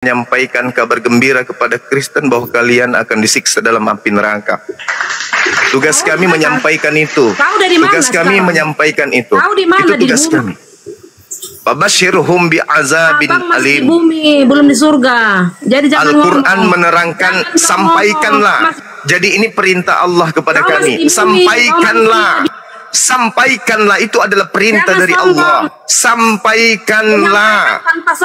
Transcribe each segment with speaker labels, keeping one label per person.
Speaker 1: menyampaikan kabar gembira kepada Kristen bahwa kalian akan disiksa dalam api neraka. Tugas kami menyampaikan itu. Tugas kami menyampaikan itu. Itu tugas kami. Fabashshirhum bi'azabin alim.
Speaker 2: Di bumi, belum di surga. Jadi jangan
Speaker 1: Al-Quran menerangkan, sampaikanlah. Jadi ini perintah Allah kepada kami. Sampaikanlah. Sampaikanlah, itu adalah perintah dari Allah. Sampaikanlah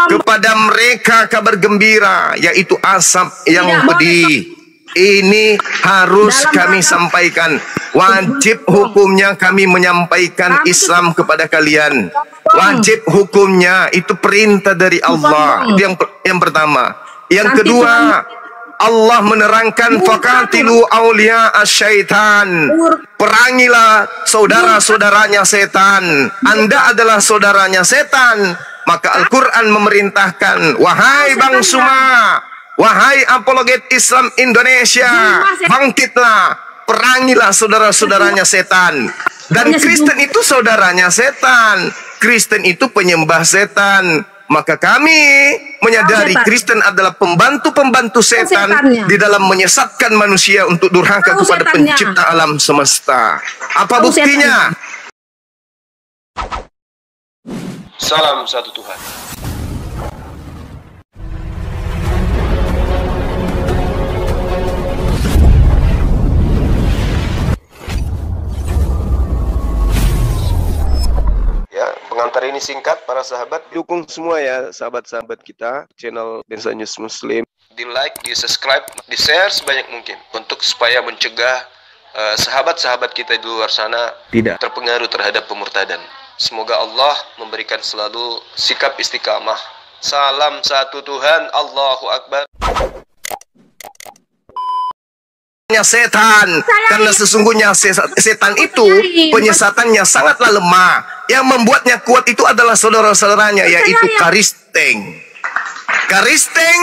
Speaker 1: kepada mereka kabar gembira, yaitu asap yang pedih. Ini harus kami sampaikan. Wajib hukumnya kami menyampaikan Islam kepada kalian. Wajib hukumnya, itu perintah dari Allah. Itu yang pertama. Yang kedua, Allah menerangkan faqatilu awliya asyaitan. Perangilah saudara-saudaranya setan. Anda adalah saudaranya setan. Maka Al-Quran memerintahkan, wahai Bang Suma, wahai apologet Islam Indonesia, bangkitlah, perangilah saudara-saudaranya setan. Dan Kristen itu saudaranya setan. Kristen itu penyembah setan. Maka kami menyadari Kristen adalah pembantu-pembantu setan di dalam menyesatkan manusia untuk durhaka kepada pencipta alam semesta. Apa buktinya?
Speaker 3: Salam satu Tuhan. Ya, pengantar ini singkat para sahabat.
Speaker 1: Dukung semua ya sahabat-sahabat kita channel Densa News Muslim.
Speaker 3: Di like, di subscribe, di share sebanyak mungkin untuk supaya mencegah sahabat-sahabat kita di luar sana tidak terpengaruh terhadap pemurtadan. Semoga Allah memberikan selalu sikap istiqamah. Salam satu Tuhan, Allahu Akbar.
Speaker 1: Setan, karena sesungguhnya setan itu penyesatannya sangatlah lemah. Yang membuatnya kuat itu adalah saudara-saudaranya, yaitu Karisteng. Karisteng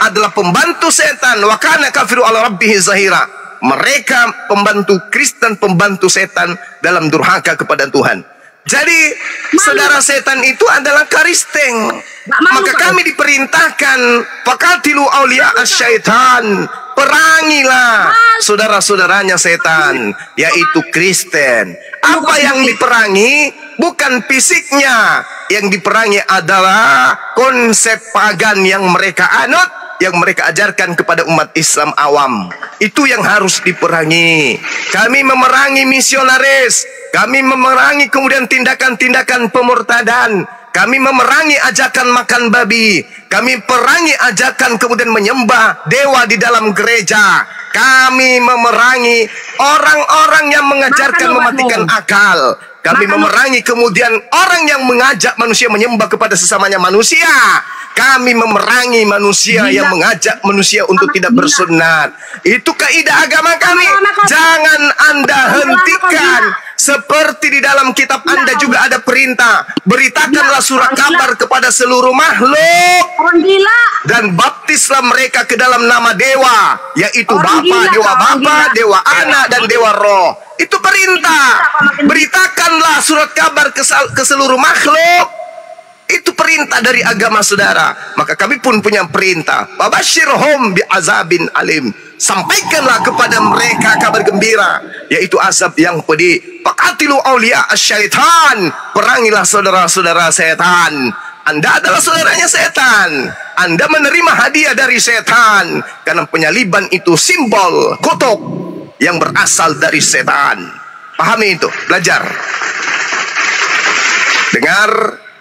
Speaker 1: adalah pembantu setan. Wa kana kafiru ala rabbih zahira. Mereka pembantu Kristen, pembantu setan dalam durhaka kepada Tuhan. Jadi saudara setan itu adalah Karisteng. Maka kami diperintahkan faqatilu awliya asyaitan. Perangilah saudara-saudaranya setan, yaitu Kristen. Apa yang diperangi bukan fisiknya, yang diperangi adalah konsep pagan yang mereka anut, yang mereka ajarkan kepada umat Islam awam. Itu yang harus diperangi. Kami memerangi misionaris, kami memerangi kemudian tindakan-tindakan pemurtadan. Kami memerangi ajakan makan babi. Kami perangi ajakan kemudian menyembah dewa di dalam gereja. Kami memerangi orang-orang yang mengajarkan mematikan akal. Kami memerangi kemudian orang yang mengajak manusia menyembah kepada sesamanya manusia. Kami memerangi manusia yang mengajak manusia untuk tidak bersunat. Itu kaidah agama kami. Jangan Anda hentikan. Seperti di dalam kitab Anda juga ada perintah. Beritakanlah surat kabar kepada seluruh makhluk. Dan baptislah mereka ke dalam nama dewa. Yaitu Bapa, Dewa Bapa, Dewa Anak, dan Dewa Roh. Itu perintah. Beritakanlah surat kabar ke seluruh makhluk. Itu perintah dari agama saudara. Maka kami pun punya perintah. Fabashshirhum bi'azabin alim. Sampaikanlah kepada mereka kabar gembira, yaitu azab yang pedih. Faqatilu awliya asyaitan. Perangilah saudara-saudara setan. Anda adalah saudaranya setan. Anda menerima hadiah dari setan. Karena penyaliban itu simbol kutuk yang berasal dari setan. Pahami itu, belajar. Dengar,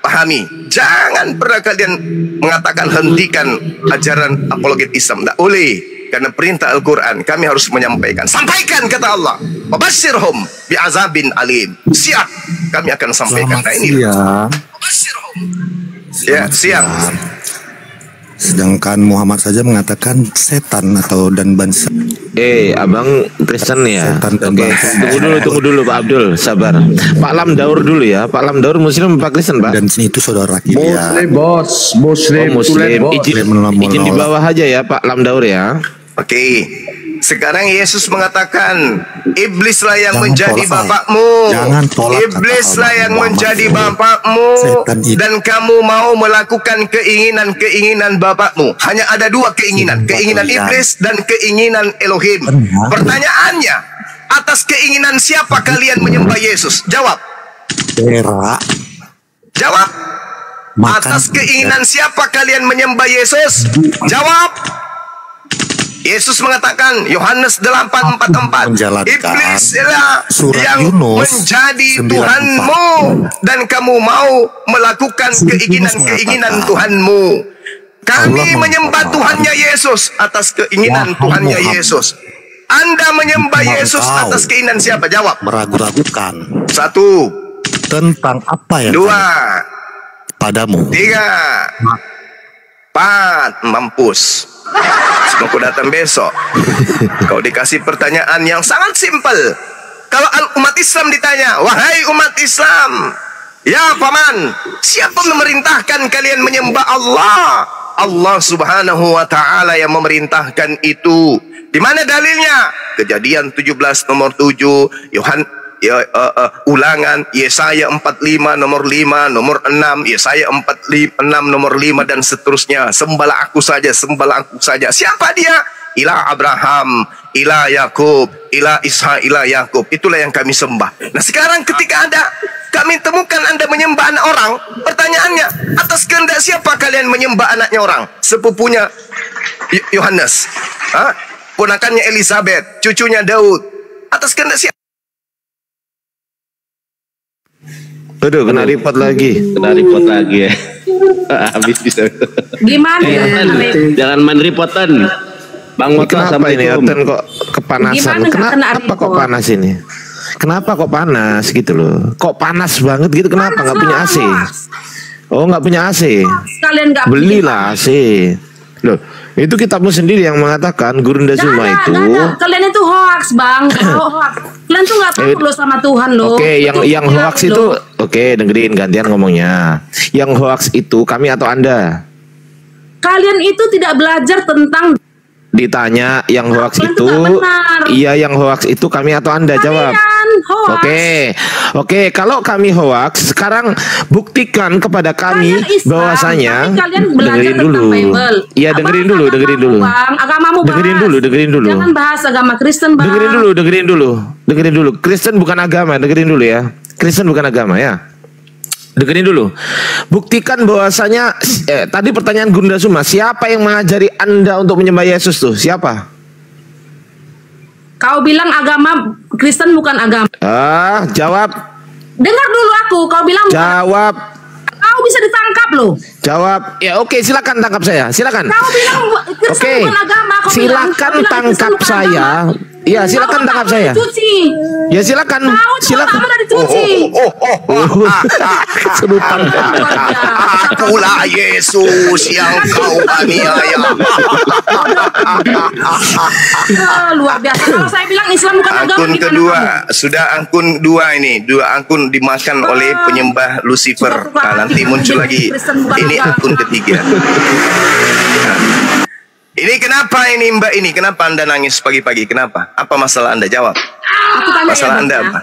Speaker 1: pahami. Jangan pernah kalian mengatakan hentikan ajaran apologet Islam. Tidak boleh. Karena perintah Al-Quran kami harus menyampaikan. Sampaikan kata Allah. Fabashshirhum bi'azabin alim. Siap, kami akan sampaikan. Nah, ini ya, siap.
Speaker 4: Sedangkan Muhammad saja mengatakan setan atau dan bangsa.
Speaker 5: Abang Kristen ya.
Speaker 4: Setan dan bangsa.
Speaker 5: Tunggu dulu Pak Abdul, sabar. Pak Lamdaur dulu ya. Pak Lamdaur Muslim Pak Kristen Pak?
Speaker 4: Dan itu saudara kita.
Speaker 6: Muslim bos, Muslim.
Speaker 5: Izin di bawah aja ya Pak Lamdaur ya.
Speaker 1: Oke, Sekarang Yesus mengatakan, iblislah yang
Speaker 4: Jangan
Speaker 1: menjadi
Speaker 4: tolak saya.
Speaker 1: bapakmu.
Speaker 4: Jangan tolak
Speaker 1: Iblislah
Speaker 4: kata
Speaker 1: yang
Speaker 4: Muhammad
Speaker 1: menjadi
Speaker 4: SAW.
Speaker 1: bapakmu.
Speaker 4: Setan itu.
Speaker 1: Dan kamu mau melakukan keinginan-keinginan bapakmu. Hanya ada dua keinginan. Keinginan iblis dan keinginan Elohim.
Speaker 4: Benar.
Speaker 1: Pertanyaannya, atas keinginan siapa kalian menyembah Yesus? Jawab.
Speaker 4: Berak.
Speaker 1: Jawab.
Speaker 4: Makan
Speaker 1: Atas keinginan siapa kalian menyembah Yesus? Jawab. Yesus mengatakan, Yohanes 8:44,
Speaker 4: menjalankan
Speaker 1: iblislah
Speaker 4: surat
Speaker 1: yang
Speaker 4: Yunus
Speaker 1: menjadi
Speaker 4: 9:4.
Speaker 1: Tuhanmu dan kamu mau melakukan keinginan-keinginan Tuhanmu. Kami
Speaker 4: Allah
Speaker 1: menyembah
Speaker 4: mengatakan,
Speaker 1: Tuhannya Yesus atas keinginan
Speaker 4: Wahai
Speaker 1: Tuhannya
Speaker 4: Muhammad,
Speaker 1: Yesus. Anda menyembah
Speaker 4: engkau
Speaker 1: Yesus atas keinginan siapa? Jawab.
Speaker 4: meragu-ragukan
Speaker 1: 1,
Speaker 4: tentang apa yang
Speaker 1: 2,
Speaker 4: padamu.
Speaker 1: 3, 4, mampus. Sebelum kau datang besok, kau dikasih pertanyaan yang sangat simpel. Kalau umat Islam ditanya, wahai umat Islam, ya paman, siapa memerintahkan kalian menyembah Allah? Allah Subhanahu wa Ta'ala yang memerintahkan itu. Di mana dalilnya? Kejadian 17 nomor 7, Ulangan, Yesaya 45 nomor 5, nomor 6, Yesaya 46 nomor 5 dan seterusnya. Sembahlah aku saja, sembahlah aku saja. Siapa dia? Ilah Abraham, ilah Yakub, ilah Ishak, ilah Yakub. Itulah yang kami sembah. Nah sekarang ketika kami temukan Anda menyembah anak orang, pertanyaannya, atas kehendak siapa kalian menyembah anaknya orang? Sepupunya Yohanes, ponakannya Elizabeth, cucunya Daud. Atas kehendak siapa?
Speaker 5: Aduh, kena report lagi.
Speaker 6: Kena report lagi ya. Habis bisa.
Speaker 2: Gimana ya?
Speaker 6: Jangan main reportan. Bang
Speaker 5: Ini
Speaker 6: Motor,
Speaker 5: kenapa ini
Speaker 6: Assalamualaikum.
Speaker 5: Oten kok kepanasan?
Speaker 2: Gimana nggak kena
Speaker 5: Kenapa kok
Speaker 2: report?
Speaker 5: panas ini? Kenapa kok panas gitu loh? Kok panas banget gitu? Kenapa
Speaker 2: Panas
Speaker 5: nggak punya
Speaker 2: lah,
Speaker 5: AC?
Speaker 2: hoax.
Speaker 5: Oh, nggak punya AC.
Speaker 2: Sekalian nggak
Speaker 5: Belilah AC. Loh, itu kitabmu sendiri yang mengatakan Gurunda Zuma itu.
Speaker 2: Kalian itu hoax, Bang. Hoax. Kalian tuh nggak tahu loh sama Tuhan loh.
Speaker 5: Oke, yang
Speaker 2: Itu
Speaker 5: hoax
Speaker 2: loh.
Speaker 5: itu, oke, dengerin gantian ngomongnya. Yang hoax itu kami atau Anda?
Speaker 2: Kalian itu tidak belajar tentang
Speaker 5: Ditanya yang hoax
Speaker 2: Kalian
Speaker 5: itu,
Speaker 2: tuh nggak benar.
Speaker 5: iya yang hoax itu kami atau Anda? Jawab.
Speaker 2: kalian hoax.
Speaker 5: Oke, kalau kami hoax, sekarang buktikan kepada kami
Speaker 2: Kalian Islam,
Speaker 5: bahwasanya
Speaker 2: tapi kalian belajar
Speaker 5: dengerin
Speaker 2: tentang
Speaker 5: dulu.
Speaker 2: Bible.
Speaker 5: Iya,
Speaker 2: Abang,
Speaker 5: dengerin dulu.
Speaker 2: Bang, agamamu bahas.
Speaker 5: Dengerin dulu.
Speaker 2: Jangan bahas agama Kristen, Bang.
Speaker 5: Dengerin dulu. Kristen bukan agama, dengerin dulu ya. Kristen bukan agama ya. Dengerin dulu. Buktikan bahwasanya tadi pertanyaan Gunda Suma, siapa yang mengajari Anda untuk menyembah Yesus tuh? Siapa?
Speaker 2: Kau bilang agama Kristen bukan agama.
Speaker 5: Jawab.
Speaker 2: Dengar dulu aku. Kau bilang bukan.
Speaker 5: Jawab.
Speaker 2: Kau bisa ditangkap loh.
Speaker 5: Jawab. Ya oke, silakan tangkap saya. Silakan.
Speaker 2: Kau bilang Kristen
Speaker 5: Oke.
Speaker 2: bukan agama. Kau
Speaker 5: Silakan
Speaker 2: bilang Kristen
Speaker 5: tangkap
Speaker 2: bukan
Speaker 5: saya.
Speaker 2: agama.
Speaker 5: Iya, silakan
Speaker 2: Kau
Speaker 5: tangkap
Speaker 2: tak
Speaker 5: saya.
Speaker 2: boleh dicuci.
Speaker 5: Ya silakan.
Speaker 2: Kau
Speaker 5: Silakan.
Speaker 2: udah dicuci.
Speaker 5: Serupan.
Speaker 1: Akulah Yesus yang kau aniaya.
Speaker 2: Luar biasa. Kalau saya bilang Islam bukan agama.
Speaker 1: Akun
Speaker 2: gimana
Speaker 1: kedua,
Speaker 2: kamu?
Speaker 1: sudah akun dua ini, dua akun dimakan oleh penyembah Lucifer. Nah, nanti muncul lagi. Ini akun ketiga. Nah. Ini kenapa ini Mbak ini? Kenapa Anda nangis pagi-pagi? Kenapa? Apa masalah Anda? Jawab.
Speaker 2: Aku tanya
Speaker 1: Masalah
Speaker 2: ya,
Speaker 1: Anda
Speaker 2: Bang, ya.
Speaker 1: apa?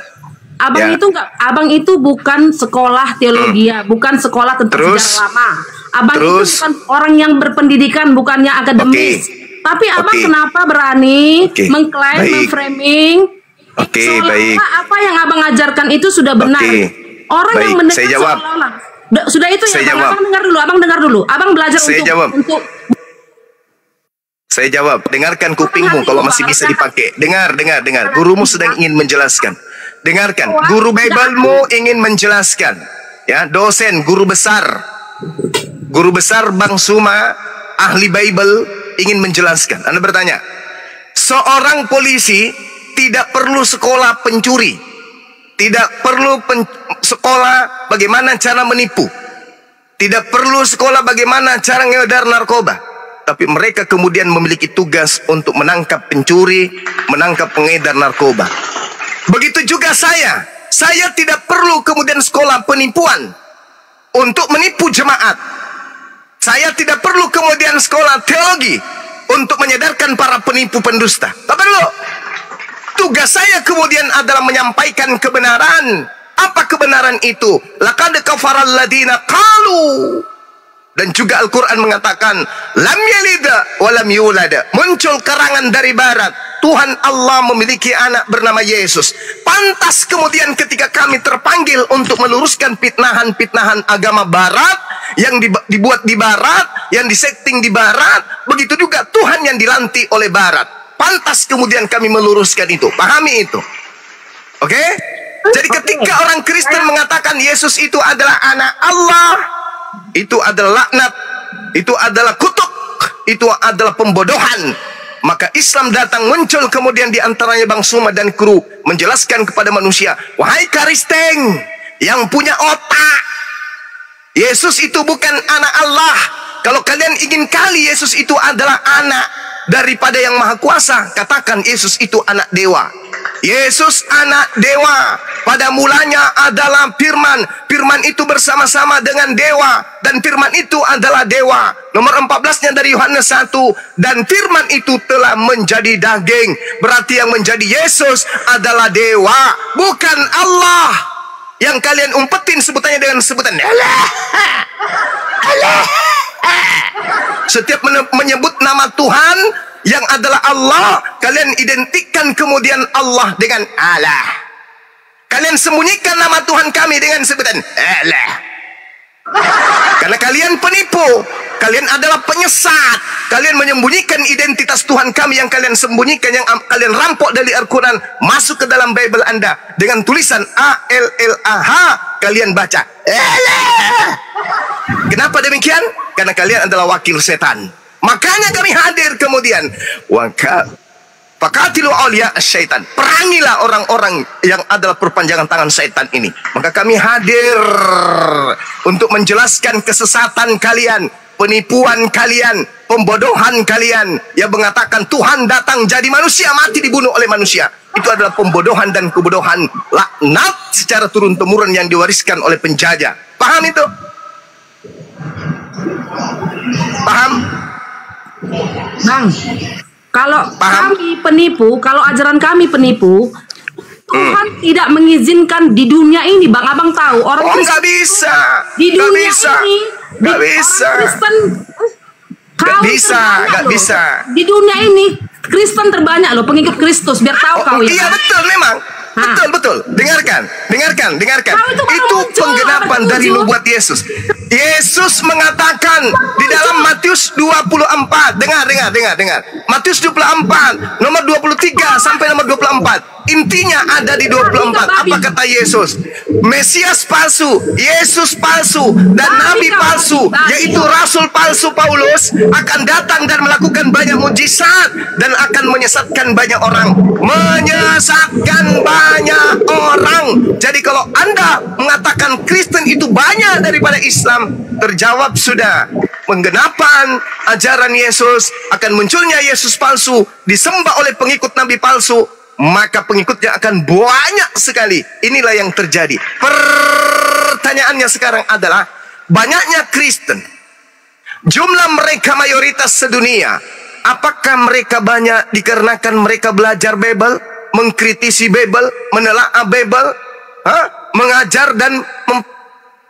Speaker 2: Abang
Speaker 1: Ya.
Speaker 2: itu enggak, abang itu bukan sekolah teologi, bukan sekolah tentang
Speaker 1: Terus?
Speaker 2: sejarah lama. Abang
Speaker 1: Terus?
Speaker 2: itu bukan orang yang berpendidikan, bukannya akademis. Tapi abang
Speaker 1: Oke.
Speaker 2: kenapa berani
Speaker 1: Oke.
Speaker 2: mengklaim,
Speaker 1: Baik.
Speaker 2: memframing?
Speaker 1: Oke,
Speaker 2: seolah-olah
Speaker 1: baik.
Speaker 2: apa yang abang ajarkan itu sudah benar.
Speaker 1: Oke.
Speaker 2: Orang yang
Speaker 1: Baik,
Speaker 2: mendengar
Speaker 1: saya jawab.
Speaker 2: seolah-olah. Sudah itu ya,
Speaker 1: Saya
Speaker 2: Bang.
Speaker 1: jawab.
Speaker 2: Abang dengar dulu. Abang belajar
Speaker 1: Saya jawab.
Speaker 2: untuk
Speaker 1: Saya jawab, dengarkan kupingmu kalau masih bisa dipakai. Dengar. Gurumu sedang ingin menjelaskan. Dengarkan, guru Biblemu ingin menjelaskan. Ya, dosen, guru besar Bang Suma, ahli Bible ingin menjelaskan. Anda bertanya, seorang polisi tidak perlu sekolah pencuri, tidak perlu sekolah bagaimana cara menipu, tidak perlu sekolah bagaimana cara ngedar narkoba. Tapi mereka kemudian memiliki tugas untuk menangkap pencuri, menangkap pengedar narkoba. Begitu juga saya tidak perlu kemudian sekolah penipuan untuk menipu jemaat. Saya tidak perlu kemudian sekolah teologi untuk menyadarkan para penipu pendusta. Tapi dulu, tugas saya kemudian adalah menyampaikan kebenaran. Apa kebenaran itu? Laqad kafaral ladina qalu. Dan juga Al-Quran mengatakan, lam yalida wa lam yulada. Muncul karangan dari barat, Tuhan Allah memiliki anak bernama Yesus. Pantas kemudian ketika kami terpanggil untuk meluruskan fitnahan-fitnahan agama barat, yang dibuat di barat, yang disetting di barat, begitu juga Tuhan yang dilantik oleh barat. Pantas kemudian kami meluruskan itu. Pahami itu. Oke? Jadi ketika orang Kristen mengatakan Yesus itu adalah anak Allah, itu adalah laknat, itu adalah kutuk, itu adalah pembodohan. Maka Islam datang muncul kemudian di antaranya Bang Suma dan kru menjelaskan kepada manusia, wahai Kristen yang punya otak, Yesus itu bukan anak Allah. Kalau kalian ingin kali Yesus itu adalah anak daripada yang maha kuasa, katakan Yesus itu anak dewa. Yesus anak dewa. Pada mulanya adalah firman. Firman itu bersama-sama dengan dewa. Dan firman itu adalah dewa. Nomor 14-nya dari Yohanes 1. Dan firman itu telah menjadi daging. Berarti yang menjadi Yesus adalah dewa, bukan Allah. Yang kalian umpetin sebutannya dengan sebutan Allah. Allah. Setiap menyebut nama Tuhan yang adalah Allah, kalian identikkan kemudian Allah dengan Allah. Kalian sembunyikan nama Tuhan kami dengan sebutan Allah. Karena kalian penipu, kalian adalah penyesat. Kalian menyembunyikan identitas Tuhan kami yang kalian sembunyikan, yang kalian rampok dari Al-Quran, masuk ke dalam Bible Anda dengan tulisan A-L-L-A-H. Kalian baca Allah. Kenapa demikian? Karena kalian adalah wakil setan. Makanya kami hadir kemudian. Fakatilu awliya syaitan. Perangilah orang-orang yang adalah perpanjangan tangan syaitan ini. Maka kami hadir untuk menjelaskan kesesatan kalian, penipuan kalian, pembodohan kalian yang mengatakan Tuhan datang jadi manusia, mati dibunuh oleh manusia. Itu adalah pembodohan dan kebodohan laknat secara turun-temurun yang diwariskan oleh penjajah. Paham itu? Paham?
Speaker 2: Bang, kalau kami penipu, kalau ajaran kami penipu, Tuhan tidak mengizinkan di dunia ini, Bang. Abang tahu orang Kristen
Speaker 1: nggak bisa
Speaker 2: di dunia ini,
Speaker 1: nggak bisa,
Speaker 2: Kristen
Speaker 1: nggak bisa.
Speaker 2: Di dunia ini Kristen terbanyak loh, pengikut Kristus. Biar tahu kau ya.
Speaker 1: Iya betul memang. Betul. Dengarkan. Itu penggenapan dari nubuat Yesus. Yesus mengatakan di dalam Matius 24. Dengar. Matius 24 nomor 23 sampai nomor 24. Intinya ada di 24. Apa kata Yesus? Mesias palsu, Yesus palsu, dan nabi palsu, yaitu rasul palsu Paulus akan datang dan melakukan banyak mujizat dan akan menyesatkan banyak orang. Jadi kalau Anda mengatakan Kristen itu banyak daripada Islam, terjawab sudah. Penggenapan ajaran Yesus akan munculnya Yesus palsu, disembah oleh pengikut nabi palsu, maka pengikutnya akan banyak sekali. Inilah yang terjadi. Pertanyaannya sekarang adalah, banyaknya Kristen, jumlah mereka mayoritas sedunia, apakah mereka banyak dikarenakan mereka belajar Bible, mengkritisi Bible, menelaah Bible, mengajar dan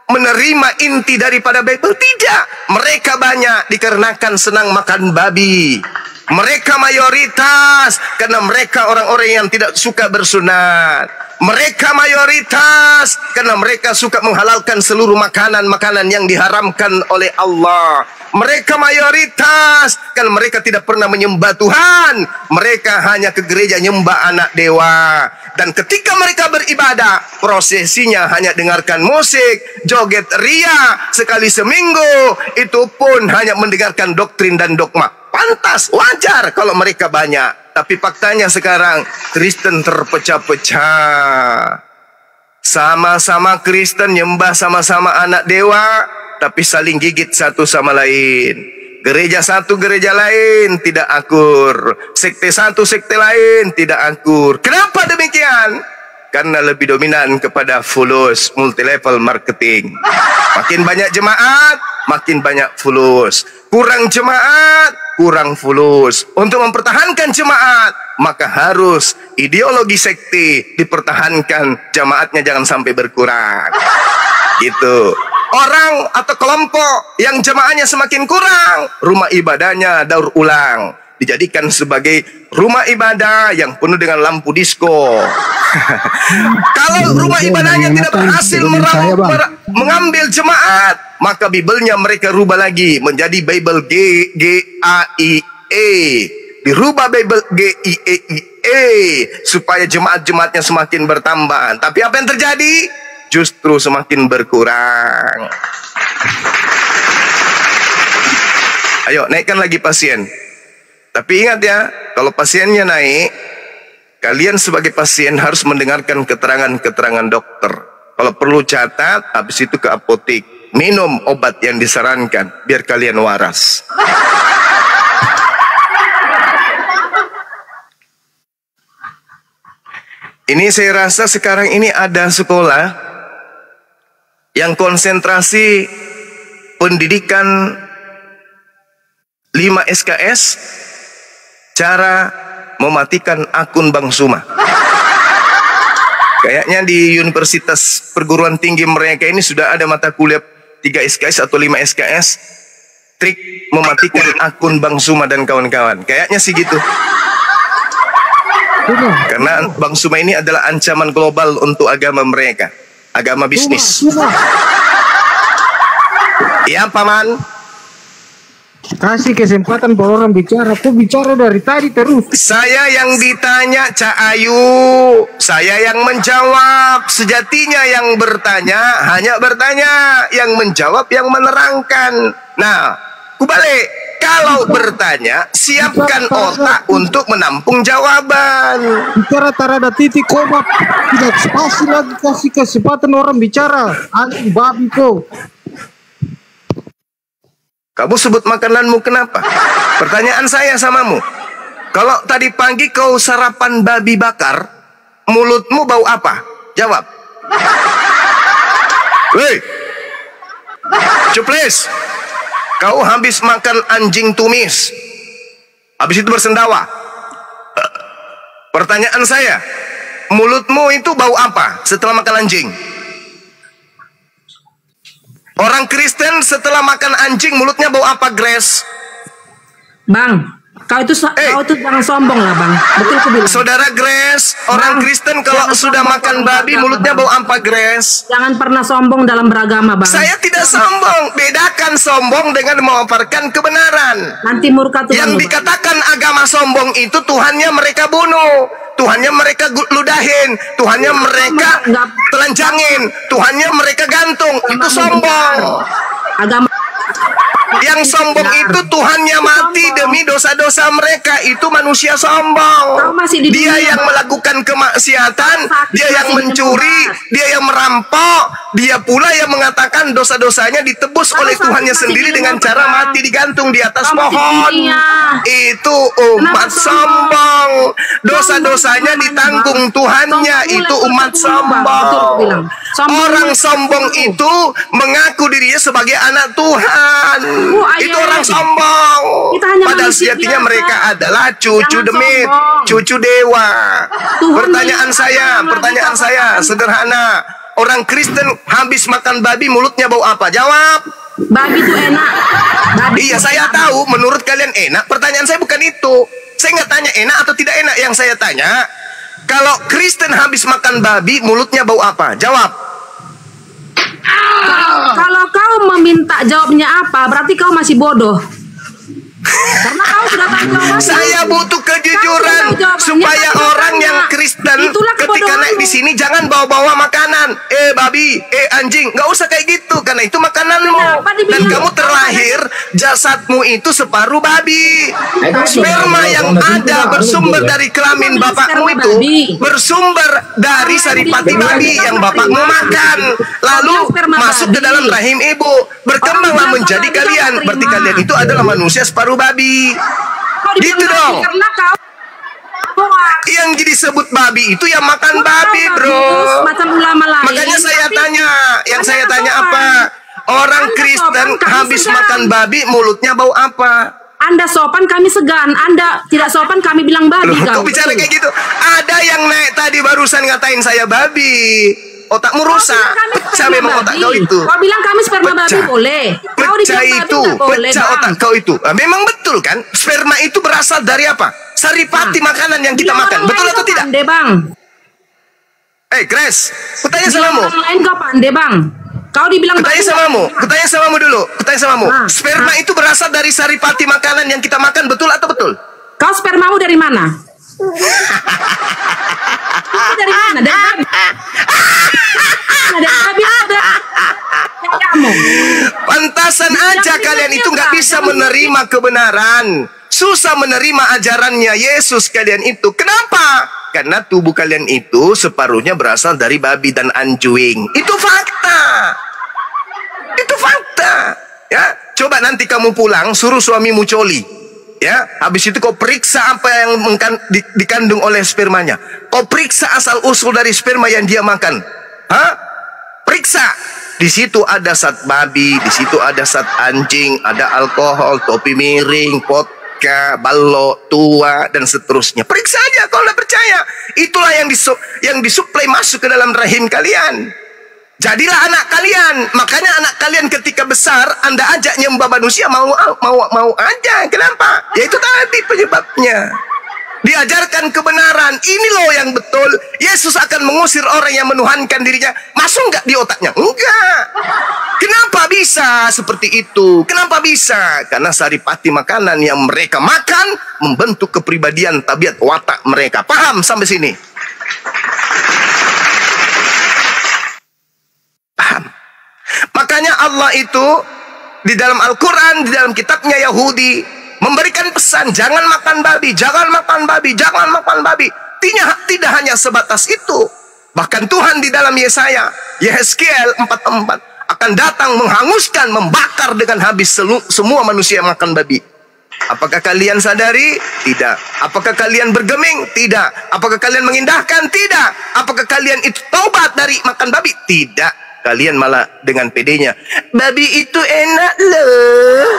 Speaker 1: menerima inti daripada Bible? Tidak. Mereka banyak dikarenakan senang makan babi. Mereka mayoritas karena mereka orang-orang yang tidak suka bersunat. Mereka mayoritas karena mereka suka menghalalkan seluruh makanan-makanan yang diharamkan oleh Allah. Mereka mayoritas karena mereka tidak pernah menyembah Tuhan. Mereka hanya ke gereja nyembah anak dewa. Dan ketika mereka beribadah, prosesinya hanya dengarkan musik, joget ria sekali seminggu. Itu pun hanya mendengarkan doktrin dan dogma. Pantas, wajar kalau mereka banyak. Tapi faktanya sekarang Kristen terpecah-pecah. Sama-sama Kristen nyembah sama-sama anak dewa, tapi saling gigit satu sama lain. Gereja satu, gereja lain tidak akur. Sekte satu, sekte lain tidak akur. Kenapa demikian? Karena lebih dominan kepada fulus, multi level marketing. Makin banyak jemaat, makin banyak fulus. kurang jemaat, kurang fulus. Untuk mempertahankan jemaat, maka harus ideologi sekte dipertahankan, jemaatnya jangan sampai berkurang. Gitu. Orang atau kelompok yang jemaahnya semakin kurang, rumah ibadahnya daur ulang, dijadikan sebagai rumah ibadah yang penuh dengan lampu disko. Kalau rumah ibadahnya tidak berhasil mengambil jemaat, maka Biblenya mereka rubah lagi menjadi Bible GAIE. Dirubah Bible GIEIE supaya jemaat-jemaatnya semakin bertambah. Tapi apa yang terjadi? Justru semakin berkurang. Ayo, naikkan lagi pasien. Tapi ingat ya, kalau pasiennya naik, kalian sebagai pasien harus mendengarkan keterangan-keterangan dokter. Kalau perlu catat, habis itu ke apotek, minum obat yang disarankan, biar kalian waras. Ini saya rasa sekarang ini ada sekolah yang konsentrasi pendidikan 5 SKS, cara mematikan akun Bang Suma. Kayaknya di universitas perguruan tinggi mereka ini sudah ada mata kuliah 3 SKS atau 5 SKS, trik mematikan akun Bang Suma dan kawan-kawan. Kayaknya sih gitu. Karena Bang Suma ini adalah ancaman global untuk agama mereka, agama bisnis. Ya, Paman.
Speaker 7: Kasih kesempatan para orang bicara. Kok bicara dari tadi terus?
Speaker 1: Saya yang ditanya, Cak Ayu. Saya yang menjawab. Sejatinya yang bertanya hanya bertanya, yang menjawab yang menerangkan. Nah, kubalik. Kalau bertanya, siapkan otak untuk menampung jawaban.
Speaker 7: Bicara tarada titik koma, tidak spasi lagi, kasih kesempatan orang bicara. Anjing babi kok.
Speaker 1: Kamu sebut makananmu kenapa? Pertanyaan saya samamu. Kalau tadi pagi kau sarapan babi bakar, mulutmu bau apa? Jawab. Woi, cuplis. Kau habis makan anjing tumis, habis itu bersendawa. Pertanyaan saya, mulutmu itu bau apa setelah makan anjing? Orang Kristen setelah makan anjing mulutnya bau apa, Grace?
Speaker 2: Bang, kau itu jangan sombong lah, Bang. Betul aku bilang.
Speaker 1: Saudara Grace, orang Kristen kalau sudah makan babi mulutnya bau apa, Grace?
Speaker 2: Jangan pernah sombong dalam beragama, Bang.
Speaker 1: Saya tidak sombong. Bedakan sombong dengan memaparkan kebenaran.
Speaker 2: Nanti murka Tuhan.
Speaker 1: Yang dikatakan agama sombong itu Tuhannya mereka bunuh, Tuhannya mereka ludahin, Tuhannya mereka telanjangin, Tuhannya mereka gantung. Itu sombong.
Speaker 2: Agama
Speaker 1: yang sombong itu Tuhannya mati demi dosa-dosa mereka. Itu manusia sombong. Dia yang melakukan kemaksiatan, dia yang mencuri, dia yang merampok, dia pula yang mengatakan dosa-dosanya ditebus oleh Tuhannya sendiri dengan cara mati digantung di atas pohon. Itu umat sombong. Dosa-dosanya ditanggung Tuhannya. Itu umat sombong. Orang sombong itu mengaku dirinya sebagai anak Tuhan. Itu orang sombong. Padahal sejatinya mereka adalah cucu demit, cucu dewa. Pertanyaan saya sederhana. Orang Kristen habis makan babi mulutnya bau apa? Jawab.
Speaker 2: Babi itu enak.
Speaker 1: Iya, saya tahu menurut kalian enak. Pertanyaan saya bukan itu. Saya nggak tanya enak atau tidak enak. Yang saya tanya, kalau Kristen habis makan babi mulutnya bau apa? Jawab.
Speaker 2: Kalau kau meminta jawabnya apa, berarti kau masih bodoh. Karena kau sudah tahu jawabannya.
Speaker 1: Saya butuh kejujuran supaya orang yang Kristen ketika naik di sini jangan bawa-bawa makanan. Babi, anjing, nggak usah kayak gitu karena itu makananmu. Dan kamu terlahir jasadmu itu separuh babi. Sperma yang ada bersumber dari kelamin bapakmu itu bersumber dari saripati babi yang bapakmu makan. Lalu masuk ke dalam rahim ibu, berkembanglah menjadi kalian. Berarti kalian itu adalah manusia separuh babi. Gitu dong. Yang jadi sebut babi itu yang makan babi, bro.
Speaker 2: Macam ulama lain.
Speaker 1: Makanya saya tanya, yang saya tanya apa? Orang Kristen habis makan babi mulutnya bau apa?
Speaker 2: Anda sopan, kami segan. Anda tidak sopan, kami bilang babi.
Speaker 1: Kau bicara kayak gitu. Ada yang naik tadi barusan ngatain saya babi. Otakmu rusak. Pecah memang otak kau itu.
Speaker 2: Kau bilang kami sperma babi boleh. Kau
Speaker 1: pecah itu, pecah otak kau itu. Memang betul kan? Sperma itu berasal dari apa? Saripati makanan yang kita makan. Betul atau tidak?
Speaker 2: Pandai, Bang.
Speaker 1: Grace, kutanya samamu.
Speaker 2: Orang lain kau pandai, Bang. Kau dibilang
Speaker 1: kutanya samamu dulu. Sperma itu berasal dari saripati makanan yang kita makan, betul atau betul?
Speaker 2: Kau spermamu dari mana? Dari mana? Dari babi. Dari babi ada. Kamu.
Speaker 1: Pantasan aja kalian itu nggak bisa menerima kebenaran. Susah menerima ajarannya Yesus kalian itu. Kenapa? Karena tubuh kalian itu separuhnya berasal dari babi dan anjing. Itu fakta. Itu fakta. Ya, coba nanti kamu pulang suruh suamimu coli. Ya, habis itu kau periksa apa yang dikandung oleh spermanya. Kau periksa asal usul dari sperma yang dia makan. Periksa. Di situ ada zat babi, di situ ada zat anjing, ada alkohol, topi miring, vodka, balok, tua, dan seterusnya. Periksa aja kalau nggak percaya. Itulah yang disuplai masuk ke dalam rahim kalian. Jadilah anak kalian. Makanya anak kalian ketika besar, Anda ajak nyembah manusia mau aja. Kenapa? Ya itu tadi penyebabnya. Diajarkan kebenaran. Ini loh yang betul. Yesus akan mengusir orang yang menuhankan dirinya. Masuk nggak di otaknya? Enggak. Kenapa bisa seperti itu? Kenapa bisa? Karena saripati makanan yang mereka makan membentuk kepribadian tabiat watak mereka. Paham sampai sini? Paham. Makanya Allah itu di dalam Al-Quran, di dalam kitabnya Yahudi memberikan pesan, jangan makan babi, jangan makan babi, jangan makan babi. Tidak hanya sebatas itu. Bahkan Tuhan di dalam Yehezkiel 4:4 akan datang menghanguskan, membakar dengan habis semua manusia yang makan babi. Apakah kalian sadari? Tidak. Apakah kalian bergeming? Tidak. Apakah kalian mengindahkan? Tidak. Apakah kalian itu taubat dari makan babi? Tidak. Kalian malah dengan pedenya, babi itu enak loh.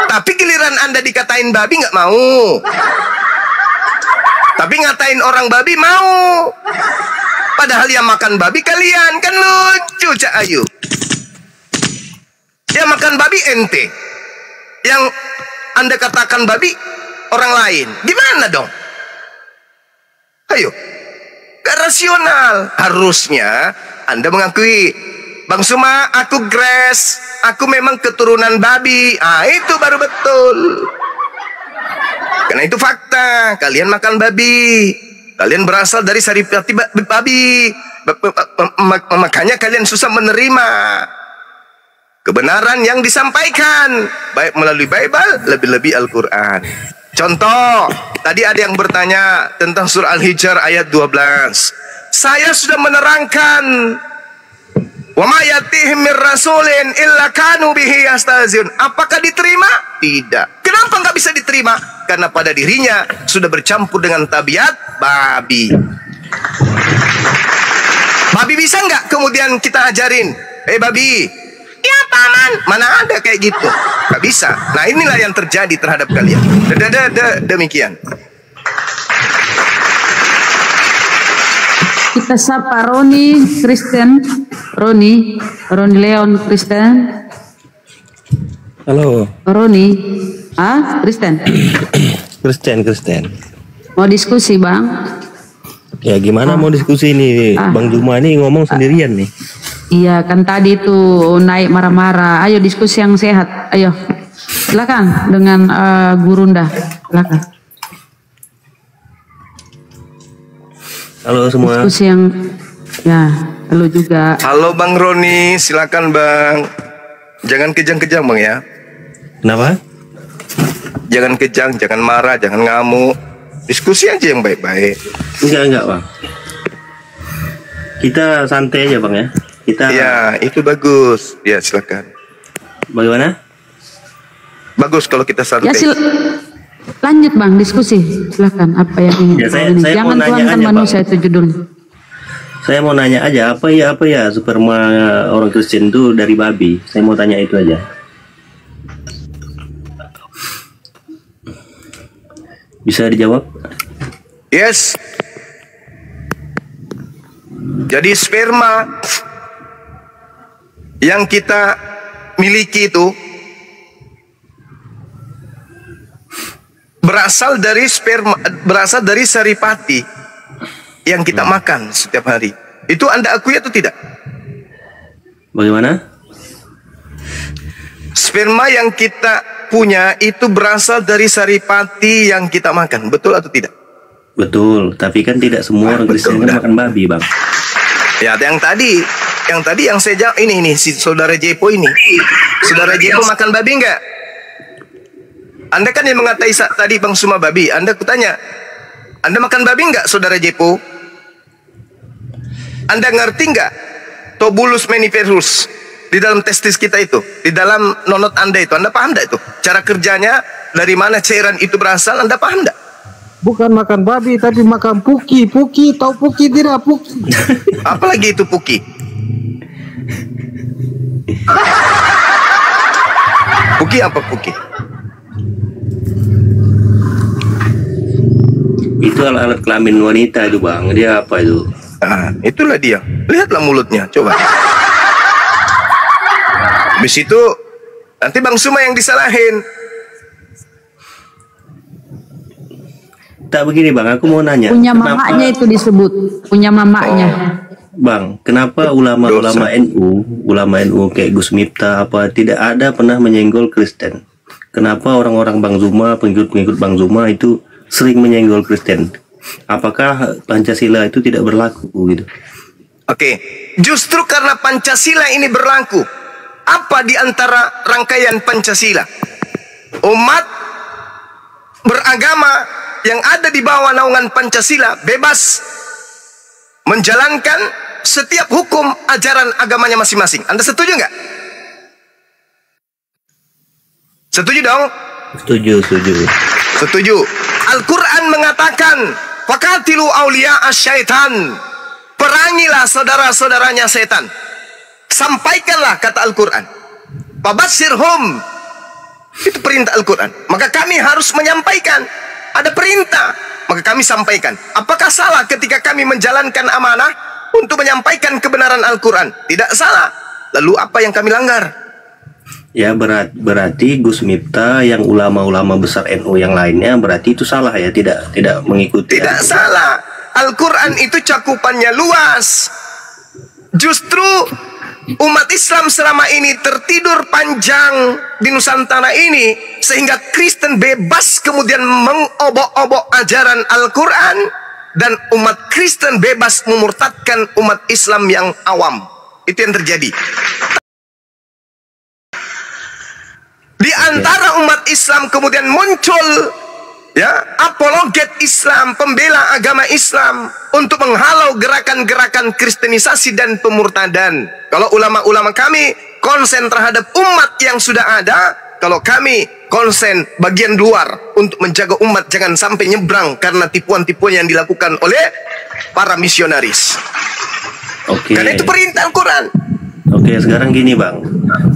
Speaker 1: Tapi giliran Anda dikatain babi nggak mau. Tapi ngatain orang babi mau. Padahal yang makan babi kalian. Kan lucu Cak Ayu. Yang makan babi ente. Yang Anda katakan babi orang lain. Gimana dong? Ayo. Gak rasional. Harusnya Anda mengakui, Bang Suma, aku Grace, aku memang keturunan babi. Itu baru betul. Karena itu fakta. Kalian makan babi. Kalian berasal dari saripati babi. Makanya kalian susah menerima kebenaran yang disampaikan, baik melalui Bible, lebih-lebih Al-Quran. Contoh, tadi ada yang bertanya tentang surah Al-Hijr ayat 12. Saya sudah menerangkan, wa ma yatihim mir rasulin illa kanu bihi yastahziun. Apakah diterima? Tidak. Kenapa nggak bisa diterima? Karena pada dirinya sudah bercampur dengan tabiat babi. Babi bisa nggak kemudian kita ajarin, babi, ya paman, mana ada kayak gitu? Nggak bisa. Nah inilah yang terjadi terhadap kalian. Demikian.
Speaker 2: Kita sapa Roni Kristen, Roni Leon Kristen.
Speaker 6: Halo.
Speaker 2: Roni, Kristen.
Speaker 6: Kristen.
Speaker 2: Mau diskusi Bang?
Speaker 6: Ya gimana mau diskusi nih? Bang Juma ini ngomong sendirian nih.
Speaker 2: Iya kan tadi tuh naik marah-marah. Ayo diskusi yang sehat. Ayo, silakan dengan Gurunda. Silakan.
Speaker 6: Halo semua.
Speaker 2: Diskusi yang halo juga.
Speaker 1: Halo Bang Roni, silakan Bang. Jangan kejang-kejang Bang ya.
Speaker 6: Kenapa?
Speaker 1: Jangan kejang, jangan marah, jangan ngamuk. Diskusi aja yang baik-baik.
Speaker 6: Enggak Bang. Kita santai aja Bang ya.
Speaker 1: Ya, itu bagus. Ya, silakan.
Speaker 6: Bagaimana?
Speaker 1: Bagus kalau kita santai.
Speaker 2: Ya, lanjut Bang, diskusi. Silakan apa yang ingin.
Speaker 6: Ya, saya
Speaker 2: jangan
Speaker 6: mau nanya
Speaker 2: tuangkan
Speaker 6: aja,
Speaker 2: manusia
Speaker 6: Bang.
Speaker 2: itu judulnya.
Speaker 6: Saya mau nanya aja, apa ya sperma orang Kristen itu dari babi? Saya mau tanya itu aja. Bisa dijawab?
Speaker 1: Yes. Jadi sperma yang kita miliki itu berasal dari saripati yang kita makan setiap hari. Itu Anda akui atau tidak?
Speaker 6: Bagaimana?
Speaker 1: Sperma yang kita punya itu berasal dari saripati yang kita makan, betul atau tidak?
Speaker 6: Betul, tapi kan tidak semua orang Kristen kan makan babi, Bang.
Speaker 1: Ya, yang tadi yang saya jawab ini si saudara Jepo ini. Saudara Jepo makan babi enggak? Anda kan yang mengatai tadi Bang Suma babi. Anda kutanya, Anda makan babi enggak, saudara Jepo? Anda ngerti enggak tobulus maniferus di dalam testis kita itu, di dalam nonot Anda itu? Anda paham enggak itu? Cara kerjanya, dari mana cairan itu berasal, Anda paham enggak?
Speaker 7: Bukan makan babi, tapi makan puki. Puki, tahu puki tidak? Puki.
Speaker 1: Apalagi itu puki? Puki apa puki?
Speaker 6: Itu alat kelamin wanita itu, Bang. Dia apa itu?
Speaker 1: Nah, itulah dia. Lihatlah mulutnya, coba. Habis itu nanti Bang Suma yang disalahin.
Speaker 6: Tak begini, Bang, aku mau nanya.
Speaker 2: Punya mamaknya itu disebut, punya mamaknya.
Speaker 6: Bang, kenapa ulama-ulama NU kayak Gus Miftah apa tidak ada pernah menyenggol Kristen? Kenapa orang-orang Bang Zuma, pengikut-pengikut Bang Zuma itu sering menyenggol Kristen? Apakah Pancasila itu tidak berlaku gitu?
Speaker 1: Oke, justru karena Pancasila ini berlaku. Apa di antara rangkaian Pancasila? Umat beragama yang ada di bawah naungan Pancasila bebas menjalankan setiap hukum ajaran agamanya masing-masing. Anda setuju nggak? Setuju dong? Setuju. Al-Quran mengatakan, "Faqatilu awliya asyaitan." Perangilah saudara-saudaranya setan. Sampaikanlah, kata Al-Quran. Fabashirhum. Itu perintah Al-Quran. Maka kami harus menyampaikan. Ada perintah, maka kami sampaikan. Apakah salah ketika kami menjalankan amanah untuk menyampaikan kebenaran Al-Quran? Tidak salah. Lalu apa yang kami langgar?
Speaker 6: Ya berarti Gus Miftah yang ulama-ulama besar NU yang lainnya berarti itu salah ya, tidak mengikuti.
Speaker 1: Tidak salah. Al-Quran itu cakupannya luas. Justru umat Islam selama ini tertidur panjang di Nusantara ini sehingga Kristen bebas kemudian mengobok-obok ajaran Al-Quran, dan umat Kristen bebas memurtadkan umat Islam yang awam. Itu yang terjadi. Di antara umat Islam kemudian muncul ya apologet Islam, pembela agama Islam untuk menghalau gerakan-gerakan kristenisasi dan pemurtadan. Kalau ulama-ulama kami konsen terhadap umat yang sudah ada, kalau kami konsen bagian luar untuk menjaga umat jangan sampai nyebrang karena tipuan-tipuan yang dilakukan oleh para misionaris.
Speaker 6: Oke.
Speaker 1: Karena itu perintah Al-Quran.
Speaker 6: Oke, sekarang gini, Bang.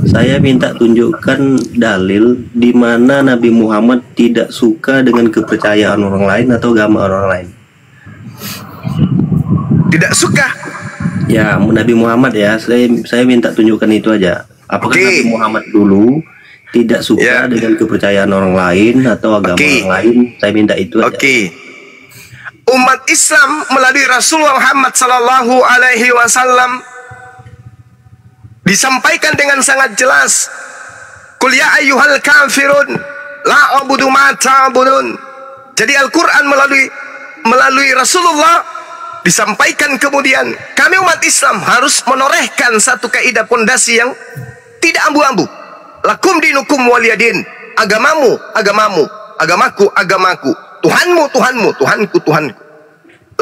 Speaker 6: Saya minta tunjukkan dalil di mana Nabi Muhammad tidak suka dengan kepercayaan orang lain atau agama orang lain.
Speaker 1: Tidak suka?
Speaker 6: Ya, Nabi Muhammad ya. Saya minta tunjukkan itu aja. Apakah Nabi Muhammad dulu tidak suka dengan kepercayaan orang lain atau agama orang lain? Saya minta itu aja.
Speaker 1: Umat Islam melalui Rasulullah Muhammad sallallahu alaihi wasallam disampaikan dengan sangat jelas, "Qul ya ayyuhal kafirun la a'budu ma ta'budun." Jadi Al-Quran melalui Rasulullah disampaikan kemudian kami umat Islam harus menorehkan satu kaidah pondasi yang tidak abu-abu. Lakum dinukum waliyadin. Agamamu, agamamu, agamaku, agamaku. Tuhanmu, Tuhanmu, Tuhanku, Tuhanku.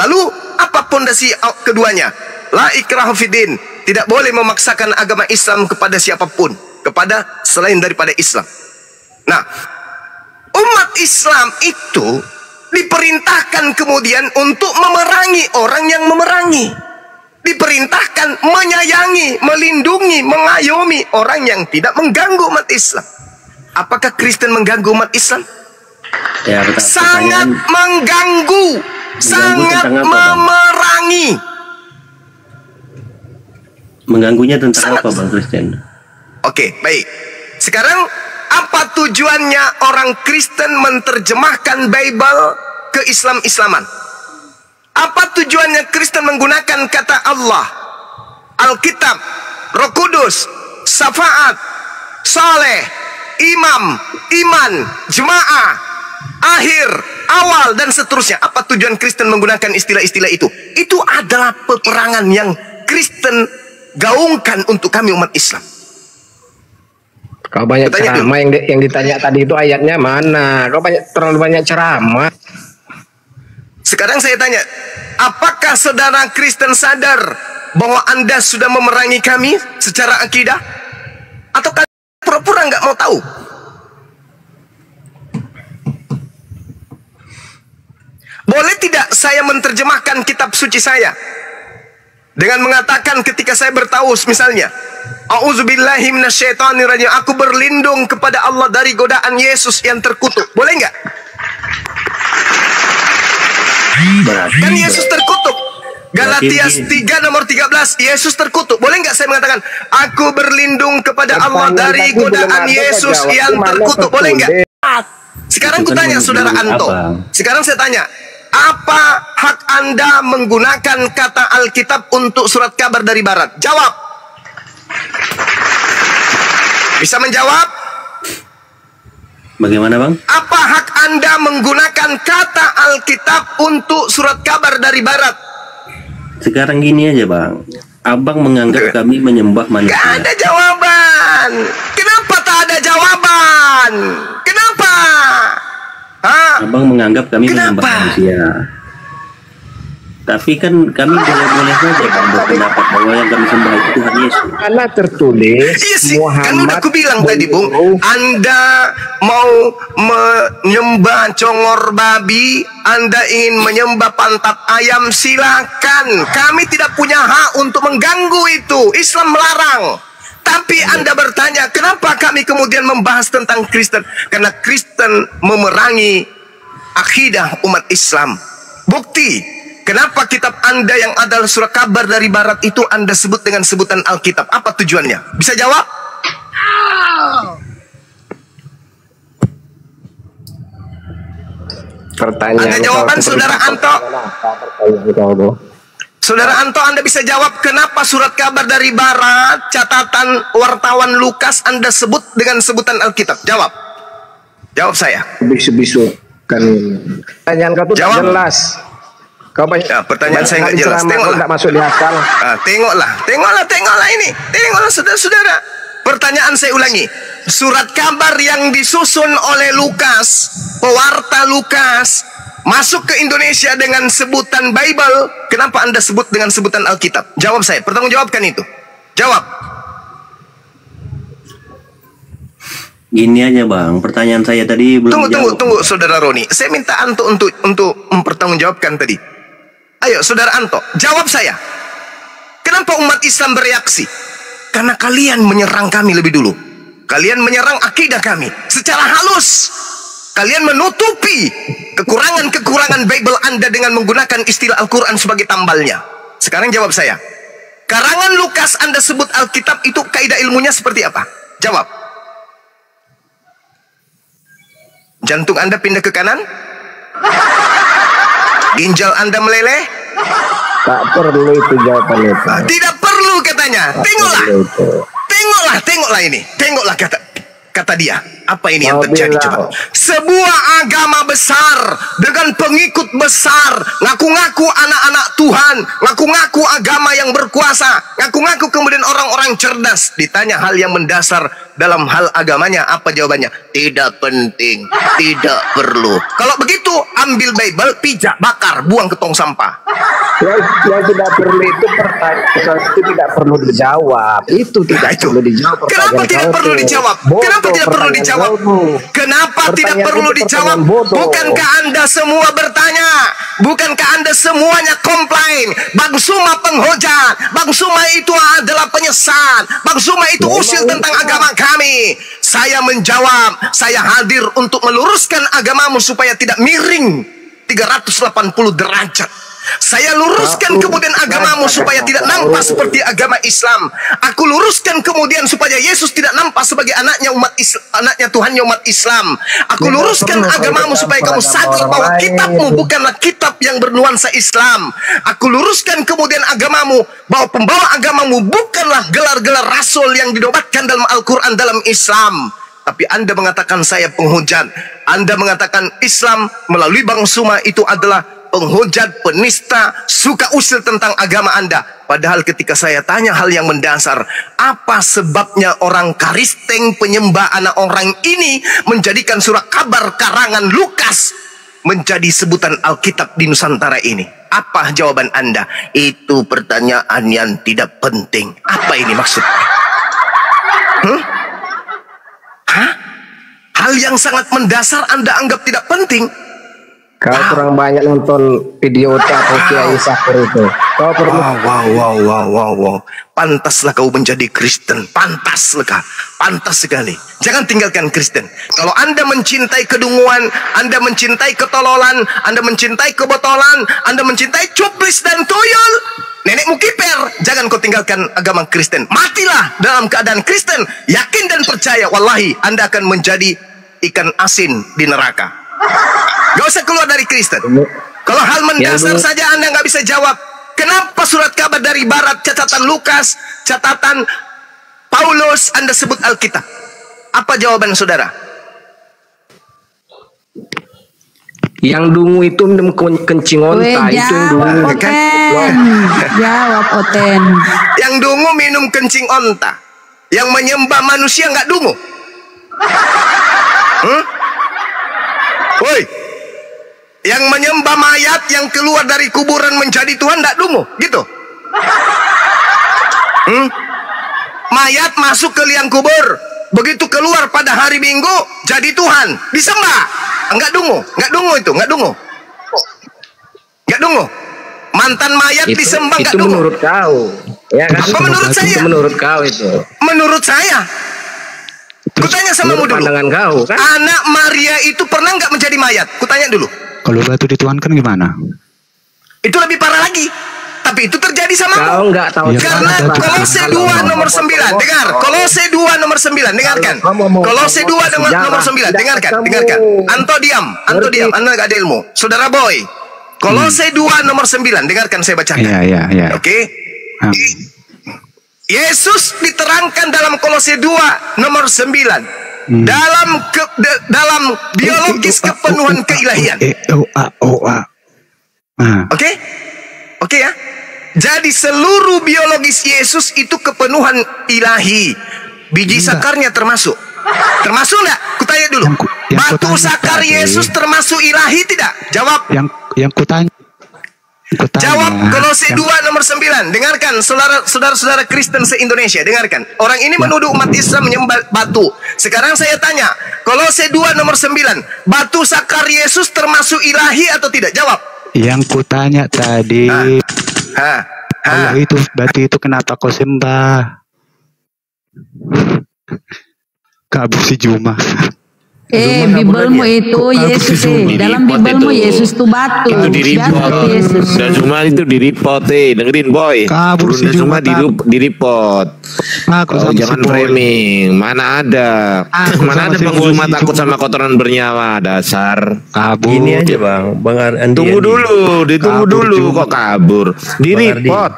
Speaker 1: Lalu apa pondasi keduanya? La ikraha fiddin. Tidak boleh memaksakan agama Islam kepada siapapun, kepada selain daripada Islam. Nah, umat Islam itu diperintahkan kemudian untuk memerangi orang yang memerangi. diperintahkan menyayangi, melindungi, mengayomi orang yang tidak mengganggu umat Islam. Apakah Kristen mengganggu umat Islam?
Speaker 6: Ya,
Speaker 1: sangat mengganggu, sangat memerangi.
Speaker 6: Mengganggunya tentang apa, Bang Kristen?
Speaker 1: Oke, baik. Sekarang apa tujuannya orang Kristen menerjemahkan Bible ke Islam-Islaman? Apa tujuannya Kristen menggunakan kata Allah, Alkitab, Roh Kudus, syafaat, saleh, imam, iman, jemaah, akhir, awal, dan seterusnya? Apa tujuan Kristen menggunakan istilah-istilah itu? Itu adalah peperangan yang Kristen gaungkan untuk kami umat Islam.
Speaker 8: Kau banyak ceramah yang ditanya tadi itu ayatnya mana? Kau terlalu banyak ceramah.
Speaker 1: Sekarang saya tanya, apakah saudara Kristen sadar bahwa Anda sudah memerangi kami secara akidah? Atau kalian pura-pura nggak mau tahu? Boleh tidak saya menerjemahkan kitab suci saya dengan mengatakan ketika saya bertaus misalnya, A'udzubillahi minasyaitonirrajim, aku berlindung kepada Allah dari godaan Yesus yang terkutuk. Boleh nggak? Kan Yesus terkutuk. Galatia 3 nomor 13, Yesus terkutuk. Boleh nggak saya mengatakan, aku berlindung kepada Allah dari godaan Yesus yang terkutuk? Boleh nggak? Sekarang aku tanya saudara Anto. Sekarang saya tanya, apa hak Anda menggunakan kata Alkitab untuk surat kabar dari Barat? Jawab. Bisa menjawab?
Speaker 6: Bagaimana, Bang?
Speaker 1: Apa hak Anda menggunakan kata Alkitab untuk surat kabar dari Barat?
Speaker 6: Sekarang gini aja, Bang. Abang menganggap kami menyembah manusia.
Speaker 1: Gak ada jawaban. Kenapa tak ada jawaban? Kenapa?
Speaker 6: Abang menganggap kami menyembah manusia. Tapi kan kami boleh-boleh saja, Bang, berpendapat bahwa yang kami sembah itu Tuhan Yesus.
Speaker 8: Karena tertulis Muhammad.
Speaker 1: Kan udah aku bilang tadi, Bung, Anda mau menyembah congor babi, Anda ingin menyembah pantat ayam, silakan. Kami tidak punya hak untuk mengganggu itu. Islam melarang. Tapi Anda bertanya, kenapa kami kemudian membahas tentang Kristen? Karena Kristen memerangi akidah umat Islam. Bukti. Kenapa kitab Anda yang adalah surat kabar dari Barat itu Anda sebut dengan sebutan Alkitab? Apa tujuannya? Bisa jawab?
Speaker 8: Pertanyaan.
Speaker 1: Ada jawaban saudara Anto? Saudara Anto, Anda bisa jawab kenapa surat kabar dari Barat, catatan wartawan Lukas Anda sebut dengan sebutan Alkitab? Jawab. Jawab saya.
Speaker 8: Bisu-bisu kan. Pertanyaan kau tuh jelas. Kau banyak,
Speaker 1: pertanyaan saya nggak jelas. Tengoklah.
Speaker 8: Nggak masuk di akal.
Speaker 1: Tengoklah ini. Tengoklah saudara-saudara. Pertanyaan saya ulangi. Surat kabar yang disusun oleh Lukas, pewarta Lukas, masuk ke Indonesia dengan sebutan Bible. Kenapa Anda sebut dengan sebutan Alkitab? Jawab saya. Pertanggungjawabkan itu. Jawab.
Speaker 6: Gini aja, Bang. Pertanyaan saya tadi belum dijawab.
Speaker 1: Tunggu, saudara Roni. Saya minta Anto untuk mempertanggungjawabkan tadi. Ayo, saudara Anto, jawab saya. Kenapa umat Islam bereaksi? Karena kalian menyerang kami lebih dulu. Kalian menyerang akidah kami secara halus. Kalian menutupi kekurangan-kekurangan Bible Anda dengan menggunakan istilah Al-Quran sebagai tambalnya. Sekarang jawab saya. Karangan Lukas Anda sebut Alkitab itu kaidah ilmunya seperti apa? Jawab. Jantung Anda pindah ke kanan? Ginjal Anda meleleh?
Speaker 8: Tak perlu itu jawaban itu.
Speaker 1: Tidak perlu katanya. Tengoklah ini. Tengoklah kata dia. Apa ini yang terjadi coba? Sebuah agama besar dengan pengikut besar, ngaku-ngaku anak-anak Tuhan, ngaku-ngaku agama yang berkuasa, ngaku-ngaku kemudian orang-orang cerdas. Ditanya hal yang mendasar dalam hal agamanya, apa jawabannya? Tidak penting, tidak perlu. Kalau begitu, ambil Bible, pijak, bakar, buang ke tong sampah.
Speaker 8: Yang tidak perlu itu tidak perlu dijawab. Itu tidak perlu dijawab.
Speaker 1: Kenapa tidak perlu dijawab? Kenapa tidak perlu dijawab? dijawab? Kenapa tidak perlu dijawab? Bukankah Anda semua bertanya? Bukankah Anda semuanya komplain? Bang Suma penghujat, Bang Suma itu adalah penyesat, Bang Suma itu usil tentang agama kami. Saya menjawab, saya hadir untuk meluruskan agamamu supaya tidak miring 380 derajat. Saya luruskan kemudian agamamu supaya tidak nampak seperti agama Islam. Aku luruskan kemudian supaya Yesus tidak nampak sebagai anaknya umat Islam, anaknya Tuhannya umat Islam. Aku luruskan agamamu supaya kamu sadar bahwa kitabmu bukanlah kitab yang bernuansa Islam. Aku luruskan kemudian agamamu bahwa pembawa agamamu bukanlah gelar-gelar rasul yang dinobatkan dalam Al-Quran dalam Islam. Tapi Anda mengatakan saya penghujat. Anda mengatakan Islam melalui Bang Suma itu adalah penghujat, penista, suka usil tentang agama Anda. Padahal ketika saya tanya hal yang mendasar, apa sebabnya orang Karisteng penyembah anak orang ini menjadikan surat kabar karangan Lukas menjadi sebutan Alkitab di Nusantara ini? Apa jawaban Anda? Itu pertanyaan yang tidak penting. Apa ini maksudnya? Hal yang sangat mendasar Anda anggap tidak penting.
Speaker 8: Kau kurang banyak nonton video atau Kiai Sakur itu. Kau perlu.
Speaker 1: Wow. Pantaslah kau menjadi Kristen. Pantaslah. Pantas sekali. Jangan tinggalkan Kristen. Kalau Anda mencintai kedunguan, Anda mencintai ketololan, Anda mencintai kebotolan, Anda mencintai cuplis dan tuyul, nenekmu kiper, jangan kau tinggalkan agama Kristen. Matilah dalam keadaan Kristen. Yakin dan percaya, wallahi Anda akan menjadi ikan asin di neraka. Gak usah keluar dari Kristen. Kalau hal mendasar saja Anda nggak bisa jawab. Kenapa surat kabar dari Barat, catatan Lukas, catatan Paulus, Anda sebut Alkitab? Apa jawaban saudara?
Speaker 8: Yang dungu itu minum kencing onta. Itu yang dungu.
Speaker 2: Jawab Oten.
Speaker 1: Yang dungu minum kencing onta. Yang menyembah manusia nggak dungu? Woi, yang menyembah mayat yang keluar dari kuburan menjadi Tuhan tidak dungu, gitu? Mayat masuk ke liang kubur, begitu keluar pada hari Minggu jadi Tuhan, disembah? Enggak dungu, enggak dungu. Mantan mayat itu, disembah enggak dungu?
Speaker 8: Menurut kau, ya kan?
Speaker 1: Apa menurut saya?
Speaker 8: Menurut kau itu? Menurut
Speaker 1: saya. Kutanya sama mu dulu.
Speaker 8: Kau, kan?
Speaker 1: Anak Maria itu pernah nggak menjadi mayat? Kutanya dulu.
Speaker 4: Kalau batu dituankan gimana?
Speaker 1: Itu lebih parah lagi. Tapi itu terjadi sama
Speaker 8: kau nggak tahu.
Speaker 1: Karena Kolose 2 nomor 9. Dengar. Kolose 2 nomor 9. Dengarkan. Kolose 2 nomor 9. Dengarkan. Anto diam. Anda nggak ada ilmu. Saudara Boy. Kolose 2 nomor 9. Dengarkan saya bacakan.
Speaker 4: Iya.
Speaker 1: Oke. Yesus diterangkan dalam Kolose 2 nomor 9 dalam biologis kepenuhan keilahian. Oke ya. Jadi seluruh biologis Yesus itu kepenuhan ilahi. Biji sakarnya termasuk enggak? Kutanya dulu. Batu sakar Yesus termasuk ilahi tidak? Jawab.
Speaker 4: Yang kutanya.
Speaker 1: Jawab Kolose 2 nomor 9. Dengarkan saudara-saudara Kristen se-Indonesia. Dengarkan. Orang ini menuduh umat Islam menyembah batu. Sekarang saya tanya. Kolose 2 nomor 9. Batu sakar Yesus termasuk ilahi atau tidak? Jawab.
Speaker 4: Yang kutanya tadi. Kalau itu batu itu kenapa kau sembah? Kabur si Juma.
Speaker 2: Bibelmu itu Yesus dalam Bibelmu Yesus itu batu.
Speaker 5: Itu di-report. Dan cuma itu di-report dengerin Boy.
Speaker 4: Kabur si Juma
Speaker 5: di-report. Jangan framing. Mana ada Bang Zuma takut sama kotoran bernyawa, dasar.
Speaker 4: Kabur.
Speaker 6: Ini aja Bang Andi.
Speaker 5: Ditunggu dulu kok kabur. Di-report.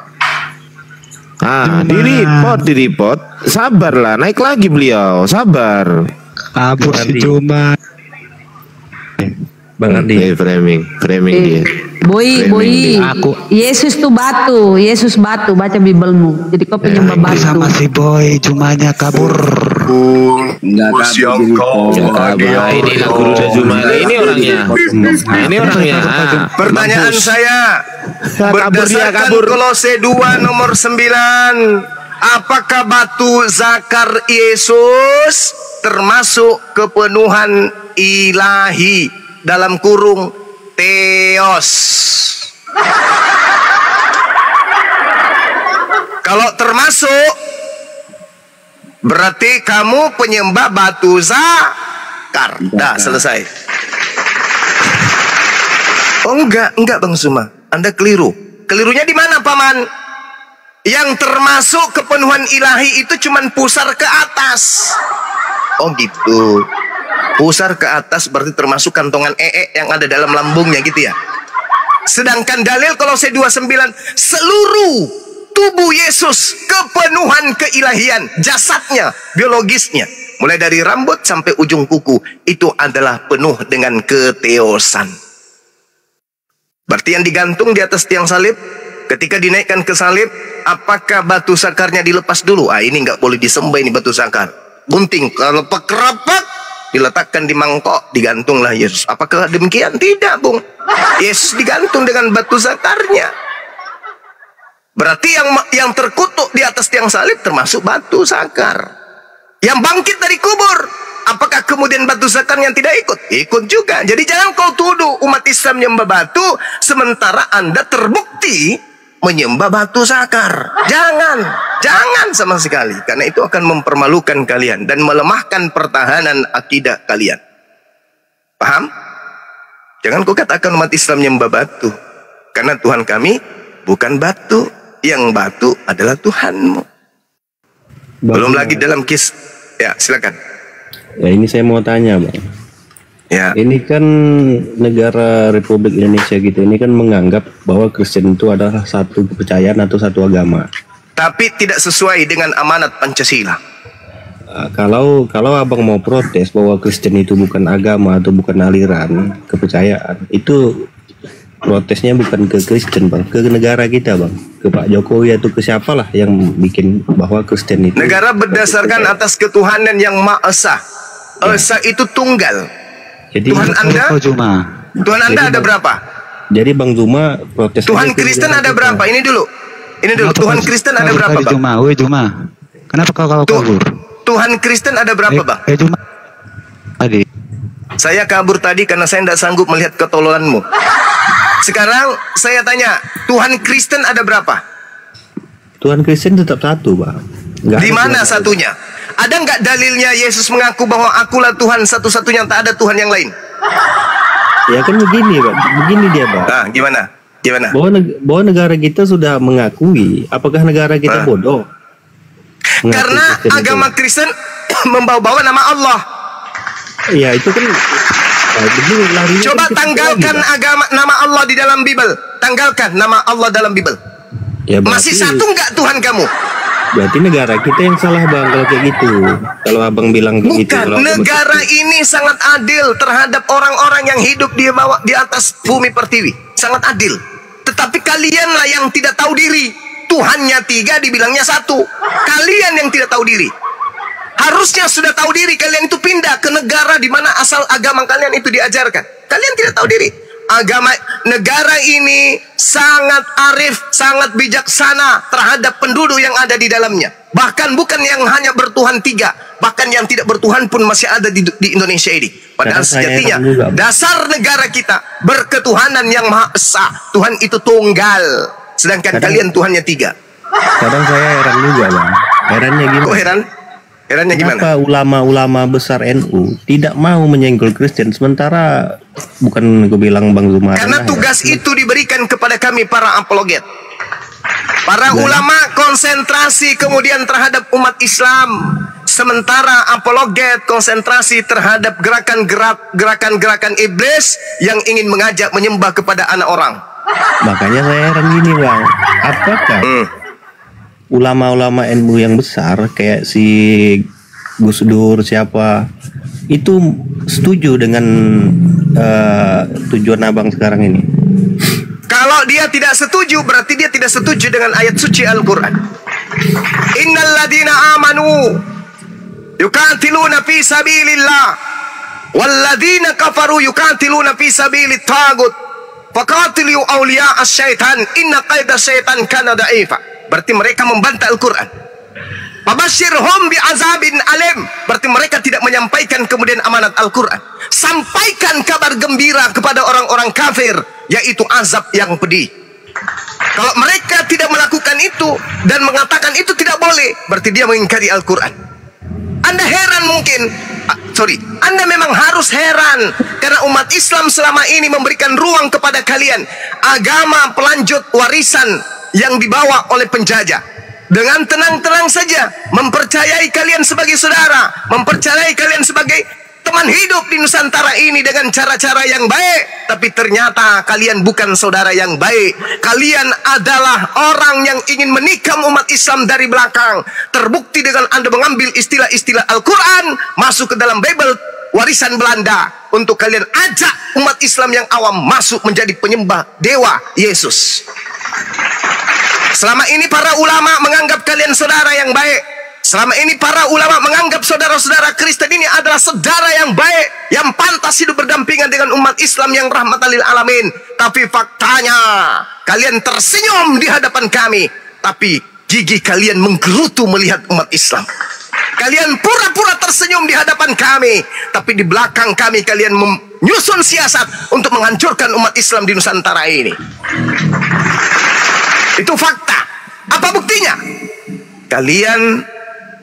Speaker 5: Di-report. Sabarlah, naik lagi beliau. Sabar.
Speaker 4: Kabur si Juma.
Speaker 6: Bang Andi.
Speaker 5: Framing dia.
Speaker 2: Boy. Yesus tuh batu. Yesus batu. Baca Bibelmu. Jadi kau penyembah batu.
Speaker 4: Sama si Boy. Jumanya kabur.
Speaker 1: Enggak kabur.
Speaker 5: Ini guru dan Juma. Ini orangnya.
Speaker 1: Pertanyaan saya. Berdasarkan Kolose 2 nomor 9. Apakah batu zakar Yesus termasuk kepenuhan ilahi dalam kurung Theos. Kalau termasuk berarti kamu penyembah batu zakar. Dah selesai. Oh enggak Bang Suma, Anda keliru. Kelirunya di mana Paman? Yang termasuk kepenuhan ilahi itu cuman pusar ke atas. Oh gitu. Pusar ke atas berarti termasuk kantongan yang ada dalam lambungnya gitu ya. Sedangkan dalil Kolose 29, seluruh tubuh Yesus kepenuhan keilahian, jasadnya, biologisnya, mulai dari rambut sampai ujung kuku, itu adalah penuh dengan keteosan. Berarti yang digantung di atas tiang salib, ketika dinaikkan ke salib, apakah batu sakarnya dilepas dulu? Ini nggak boleh disembah, ini batu sakar. Gunting, kalau rapat diletakkan di mangkok, digantunglah Yesus. Apakah demikian? Tidak, Bung. Yesus digantung dengan batu sakarnya. Berarti yang terkutuk di atas tiang salib termasuk batu sakar. Yang bangkit dari kubur, apakah kemudian batu sakar yang tidak ikut? Ikut juga. Jadi jangan kau tuduh umat Islam menyembah batu, sementara Anda terbukti menyembah batu sakar. Jangan sama sekali. Karena itu akan mempermalukan kalian dan melemahkan pertahanan akidah kalian. Paham? Jangan kau katakan umat Islam menyembah batu. Karena Tuhan kami bukan batu. Yang batu adalah Tuhanmu. Belum lagi dalam ya silakan.
Speaker 6: Ya ini saya mau tanya Bang.
Speaker 1: Ya.
Speaker 6: Ini kan negara Republik Indonesia gitu, ini kan menganggap bahwa Kristen itu adalah satu kepercayaan atau satu agama.
Speaker 1: Tapi tidak sesuai dengan amanat Pancasila.
Speaker 6: Kalau abang mau protes bahwa Kristen itu bukan agama atau bukan aliran kepercayaan, itu protesnya bukan ke Kristen Bang, ke negara kita Bang, ke Pak Jokowi atau ke siapalah yang bikin bahwa Kristen itu.
Speaker 1: Negara berdasarkan atas ketuhanan yang Maha Esa. Esa itu tunggal.
Speaker 6: Jadi
Speaker 1: Tuhan Anda ada berapa?
Speaker 6: Jadi Bang Zuma protes.
Speaker 1: Tuhan Kristen ada berapa? Ini dulu. Tuhan Kristen ada berapa Bang?
Speaker 4: Juma. Kenapa kau kabur?
Speaker 1: Tuhan Kristen ada berapa Bang?
Speaker 4: Juma. Tadi.
Speaker 1: Saya kabur tadi karena saya tidak sanggup melihat ketololanmu. Sekarang saya tanya, Tuhan Kristen ada berapa?
Speaker 6: Tuhan Kristen tetap satu, Bang.
Speaker 1: Di mana satunya? Ada nggak dalilnya Yesus mengaku bahwa akulah Tuhan satu-satunya, tak ada Tuhan yang lain?
Speaker 6: Ya kan begini, Bang. Begini dia, Bang.
Speaker 1: Nah, gimana?
Speaker 6: Bahwa negara kita sudah mengakui, apakah negara kita bodoh?
Speaker 1: Karena agama Kristen membawa-bawa nama Allah.
Speaker 6: Iya, itu kan.
Speaker 1: Coba tanggalkan nama Allah di dalam Bible. Tanggalkan nama Allah dalam Bible.
Speaker 6: Ya,
Speaker 1: masih satu nggak Tuhan kamu?
Speaker 6: Berarti negara kita yang salah Bang kalau kayak gitu. Kalau abang bilang begitu.
Speaker 1: Bukan, negara ini sangat adil terhadap orang-orang yang hidup di atas bumi pertiwi. Sangat adil. Tetapi kalianlah yang tidak tahu diri. Tuhannya 3 dibilangnya 1. Kalian yang tidak tahu diri. Harusnya sudah tahu diri, kalian itu pindah ke negara di mana asal agama kalian itu diajarkan. Kalian tidak tahu diri. Negara ini sangat arif, sangat bijaksana terhadap penduduk yang ada di dalamnya. Bahkan bukan yang hanya bertuhan 3, bahkan yang tidak bertuhan pun masih ada di Indonesia ini. Padahal sejatinya dasar negara kita berketuhanan yang Maha Esa. Tuhan itu tunggal, sedangkan kalian Tuhannya 3.
Speaker 6: Kadang saya heran juga Bang. Herannya gimana?
Speaker 1: Kok heran? Herannya gimana?
Speaker 6: Kenapa ulama-ulama besar NU tidak mau menyenggol Kristen, sementara bukan gue bilang Bang Zuma.
Speaker 1: Karena tugas itu diberikan kepada kami para apologet. Para ulama konsentrasi kemudian terhadap umat Islam, sementara apologet konsentrasi terhadap gerakan-gerakan iblis yang ingin mengajak menyembah kepada anak orang.
Speaker 6: Makanya saya heran gini Bang, apakah ulama-ulama NU yang besar kayak si Gus Dur siapa itu setuju dengan tujuan abang sekarang ini?
Speaker 1: Kalau dia tidak setuju, berarti dia tidak setuju dengan ayat suci Al-Quran. Innal ladina amanu yukatiluna fi sabilillah wal ladina kafaru yukatiluna fi sabilit tagut faqatilu awliya as-syaitan inna qaida syaitan kana da'ifa. Berarti mereka membantah Al-Quran. Fabashshirhum bi'azabin alim. Berarti mereka tidak menyampaikan kemudian amanat Al-Quran. Sampaikan kabar gembira kepada orang-orang kafir, yaitu azab yang pedih. Kalau mereka tidak melakukan itu dan mengatakan itu tidak boleh, berarti dia mengingkari Al-Quran. Anda heran mungkin, Anda memang harus heran, karena umat Islam selama ini memberikan ruang kepada kalian, agama pelanjut warisan yang dibawa oleh penjajah. Dengan tenang-tenang saja mempercayai kalian sebagai saudara, mempercayai kalian sebagai teman hidup di Nusantara ini dengan cara-cara yang baik. Tapi ternyata kalian bukan saudara yang baik. Kalian adalah orang yang ingin menikam umat Islam dari belakang. Terbukti dengan Anda mengambil istilah-istilah Al-Quran masuk ke dalam Bible warisan Belanda, untuk kalian ajak umat Islam yang awam masuk menjadi penyembah dewa Yesus. Selama ini para ulama menganggap kalian saudara yang baik. Selama ini para ulama menganggap saudara-saudara Kristen ini adalah saudara yang baik, yang pantas hidup berdampingan dengan umat Islam yang rahmatan lil alamin. Tapi faktanya kalian tersenyum di hadapan kami, tapi gigi kalian menggerutu melihat umat Islam. Kalian pura-pura tersenyum di hadapan kami, tapi di belakang kami kalian menyusun siasat untuk menghancurkan umat Islam di Nusantara ini. Itu fakta. Apa buktinya? Kalian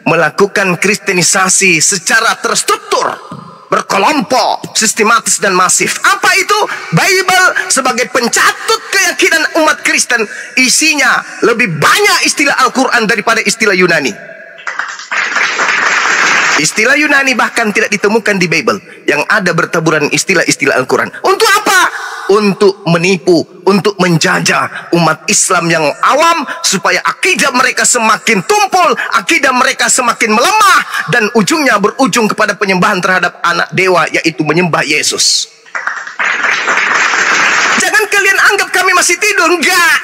Speaker 1: melakukan kristenisasi secara terstruktur, berkelompok, sistematis dan masif. Apa itu? Bible sebagai pencatut keyakinan umat Kristen, isinya lebih banyak istilah Al-Quran daripada istilah Yunani. Istilah Yunani bahkan tidak ditemukan di Bible. Yang ada bertaburan istilah-istilah Al-Quran. Untuk apa? Untuk menipu, untuk menjajah umat Islam yang awam, supaya akidah mereka semakin tumpul, akidah mereka semakin melemah, dan ujungnya berujung kepada penyembahan terhadap anak dewa, yaitu menyembah Yesus. Jangan kalian anggap kami masih tidur. Enggak.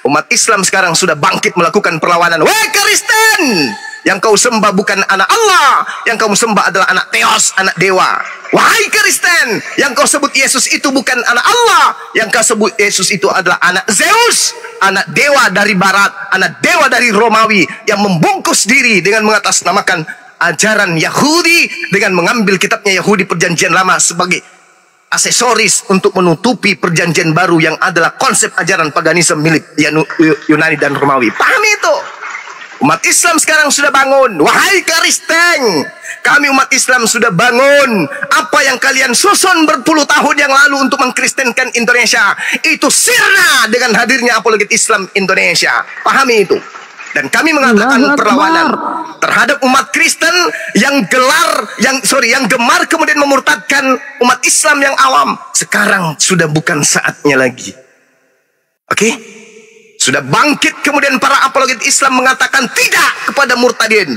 Speaker 1: Umat Islam sekarang sudah bangkit melakukan perlawanan. Wahai Kristen, yang kau sembah bukan anak Allah, yang kamu sembah adalah anak Theos, anak dewa. Wahai Kristen, yang kau sebut Yesus itu bukan anak Allah, yang kau sebut Yesus itu adalah anak Zeus, anak dewa dari barat, anak dewa dari Romawi, yang membungkus diri dengan mengatasnamakan ajaran Yahudi, dengan mengambil kitabnya Yahudi Perjanjian Lama sebagai aksesoris untuk menutupi Perjanjian Baru yang adalah konsep ajaran paganisme milik Yunani dan Romawi. Pahami itu? Umat Islam sekarang sudah bangun. Wahai Kristen, kami umat Islam sudah bangun. Apa yang kalian susun berpuluh tahun yang lalu untuk mengkristenkan Indonesia, itu sirna dengan hadirnya apologet Islam Indonesia. Pahami itu. Dan kami mengatakan perlawanan terhadap umat Kristen yang gemar kemudian memurtadkan umat Islam yang awam. Sekarang sudah bukan saatnya lagi. Oke? Sudah bangkit kemudian para apologet Islam mengatakan tidak kepada murtadin,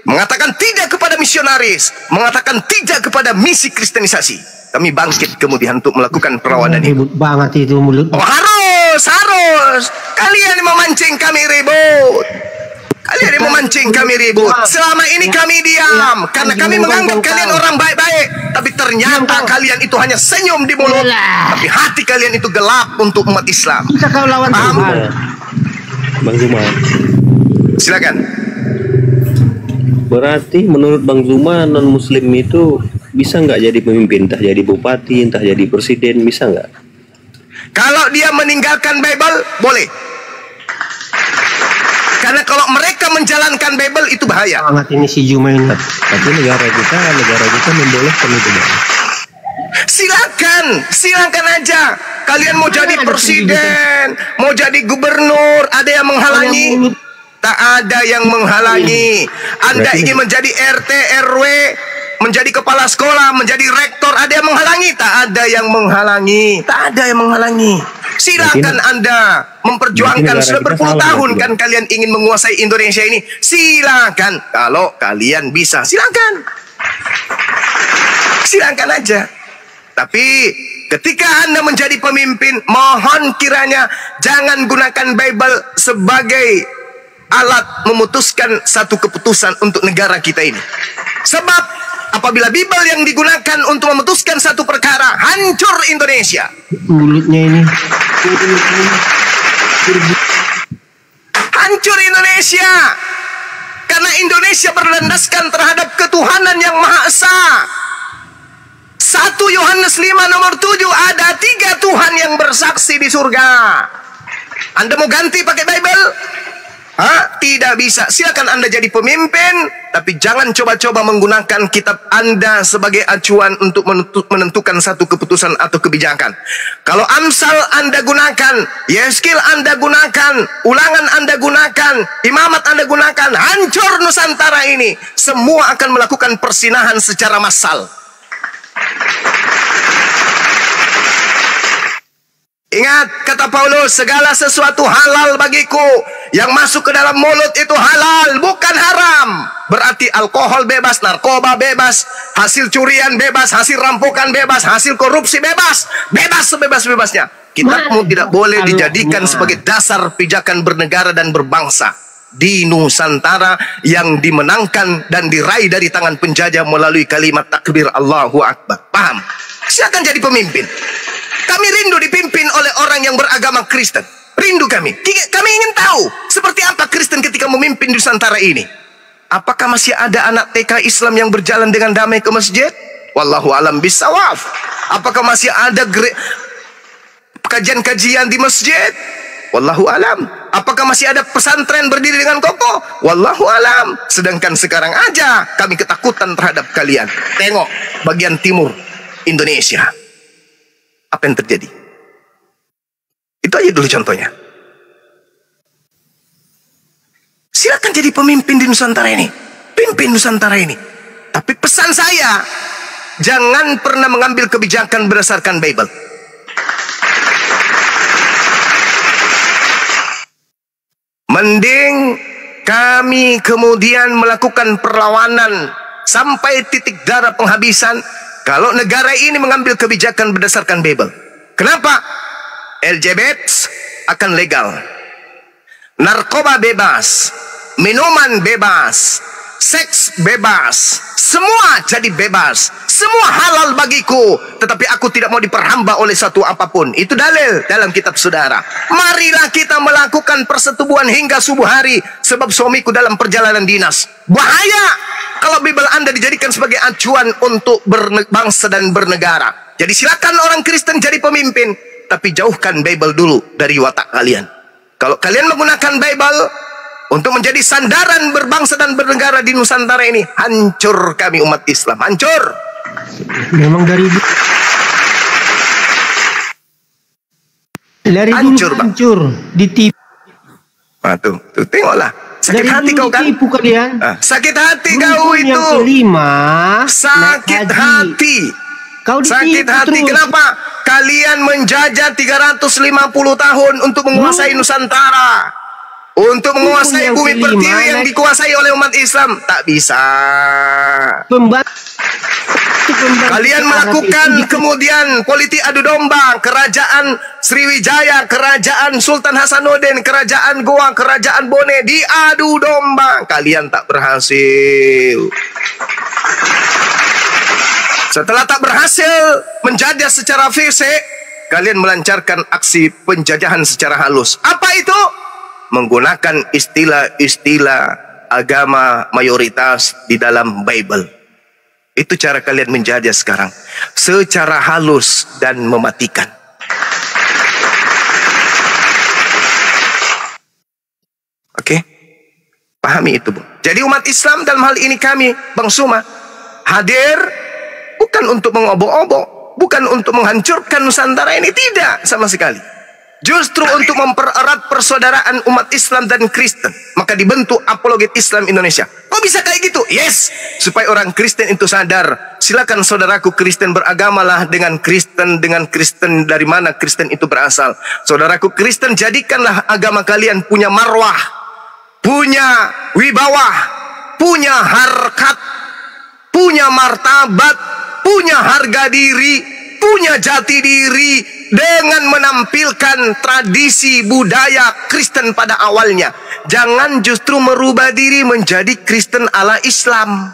Speaker 1: mengatakan tidak kepada misionaris, mengatakan tidak kepada misi kristenisasi. Kami bangkit kemudian untuk melakukan perlawanan ini.
Speaker 9: Ribut banget itu mulut.
Speaker 1: Oh, harus. Kalian yang memancing kami ribut. Kalian yang memancing kami ribut. Selama ini kami diam karena kami menganggap kalian orang baik-baik. Tapi ternyata kalian itu hanya senyum di mulut, tapi hati kalian itu gelap untuk umat Islam.
Speaker 9: Bisa kau lawan
Speaker 6: Bang Zuma.
Speaker 1: Silakan.
Speaker 6: Berarti menurut Bang Zuma non Muslim itu bisa nggak jadi pemimpin, entah jadi bupati, entah jadi presiden, bisa nggak?
Speaker 1: Kalau dia meninggalkan Bible, boleh. Karena kalau mereka menjalankan Bible itu bahaya.
Speaker 9: Sangat ini si Zuma ini.
Speaker 6: Tapi negara kita membolehkan itu, Bang.
Speaker 1: Silakan aja. Kalian mau jadi presiden, mau jadi gubernur, ada yang menghalangi? Tak ada yang menghalangi. Anda ingin menjadi RT, RW, menjadi kepala sekolah, menjadi rektor, ada yang menghalangi? Tak ada yang menghalangi. Tak ada yang menghalangi. Silakan Anda memperjuangkan, sudah berpuluh tahun kan kalian ingin menguasai Indonesia ini. Silakan, kalau kalian bisa, silakan aja. Tapi ketika Anda menjadi pemimpin, mohon kiranya jangan gunakan Bible sebagai alat memutuskan satu keputusan untuk negara kita ini. Sebab apabila Bible yang digunakan untuk memutuskan satu perkara, hancur Indonesia.
Speaker 9: Mulutnya ini.
Speaker 1: Hancur Indonesia. Karena Indonesia berlandaskan terhadap ketuhanan yang Maha Esa. 1 Yohanes 5 nomor 7, ada 3 Tuhan yang bersaksi di surga. Anda mau ganti pakai Bible? Tidak bisa. Silakan Anda jadi pemimpin, tapi jangan coba-coba menggunakan kitab Anda sebagai acuan untuk menentukan satu keputusan atau kebijakan. Kalau Amsal Anda gunakan, Yeskil Anda gunakan, Ulangan Anda gunakan, Imamat Anda gunakan, hancur Nusantara ini. Semua akan melakukan persinahan secara massal. Ingat kata Paulus, segala sesuatu halal bagiku. Yang masuk ke dalam mulut itu halal, bukan haram. Berarti alkohol bebas, narkoba bebas, hasil curian bebas, hasil rampokan bebas, hasil korupsi bebas. Bebas sebebas-bebasnya. Kitabmu tidak boleh dijadikan sebagai dasar pijakan bernegara dan berbangsa di Nusantara yang dimenangkan dan diraih dari tangan penjajah melalui kalimat takbir Allahu Akbar. Paham? Silakan jadi pemimpin. Kami rindu dipimpin oleh orang yang beragama Kristen. Rindu kami. Kami ingin tahu seperti apa Kristen ketika memimpin di Nusantara ini. Apakah masih ada anak TK Islam yang berjalan dengan damai ke masjid? Wallahu alam bisawab. Apakah masih ada kajian-kajian di masjid? Wallahu alam. Apakah masih ada pesantren berdiri dengan kokoh? Wallahu alam. Sedangkan sekarang aja kami ketakutan terhadap kalian. Tengok bagian timur Indonesia. Apa yang terjadi? Itu aja dulu contohnya. Silakan jadi pemimpin di Nusantara ini. Pimpin Nusantara ini. Tapi pesan saya, jangan pernah mengambil kebijakan berdasarkan Bible. Mending kami kemudian melakukan perlawanan sampai titik darah penghabisan kalau negara ini mengambil kebijakan berdasarkan Bible. Kenapa? LGBT akan legal, narkoba bebas, minuman bebas, seks bebas, semua jadi bebas, semua halal bagiku, tetapi aku tidak mau diperhamba oleh satu apapun. Itu dalil dalam kitab saudara. Marilah kita melakukan persetubuhan hingga subuh hari, sebab suamiku dalam perjalanan dinas. Bahaya kalau Bible Anda dijadikan sebagai acuan untuk berbangsa dan bernegara. Jadi silakan orang Kristen jadi pemimpin, tapi jauhkan Bible dulu dari watak kalian. Kalau kalian menggunakan Bible untuk menjadi sandaran berbangsa dan bernegara di Nusantara ini, hancur kami umat Islam, hancur.
Speaker 9: Memang dari
Speaker 1: hancur, Bang.
Speaker 9: Hancur, ditipu.
Speaker 1: Tuh, tengoklah. Sakit hati kau kan?
Speaker 9: Kalian.
Speaker 1: Sakit hati kau itu.
Speaker 9: Yang kelima,
Speaker 1: sakit hati.
Speaker 9: Kau
Speaker 1: sakit hati. Terus. Kenapa? Kalian menjajah 350 tahun untuk menguasai Nusantara. Untuk menguasai bumi pertiwi yang dikuasai oleh umat Islam. Tak bisa. Kalian melakukan kemudian politik adu domba. Kerajaan Sriwijaya, kerajaan Sultan Hasanuddin, kerajaan Goa, kerajaan Bone diadu domba. Kalian tak berhasil. Setelah tak berhasil menjajah secara fisik, kalian melancarkan aksi penjajahan secara halus. Apa itu? Menggunakan istilah-istilah agama mayoritas di dalam Bible. Itu cara kalian menjajah sekarang. Secara halus dan mematikan. Oke? Pahami itu, Bu. Jadi umat Islam dalam hal ini kami, Bang Suma, hadir bukan untuk mengobok-obok, bukan untuk menghancurkan Nusantara ini, tidak sama sekali. Justru untuk mempererat persaudaraan umat Islam dan Kristen. Maka dibentuk Apologet Islam Indonesia. Kok bisa kayak gitu? Yes, supaya orang Kristen itu sadar. Silakan saudaraku Kristen, beragamalah dengan Kristen dari mana Kristen itu berasal. Saudaraku Kristen, jadikanlah agama kalian punya marwah, punya wibawah, punya harkat, punya martabat, punya harga diri, punya jati diri, dengan menampilkan tradisi budaya Kristen pada awalnya. Jangan justru merubah diri menjadi Kristen ala Islam.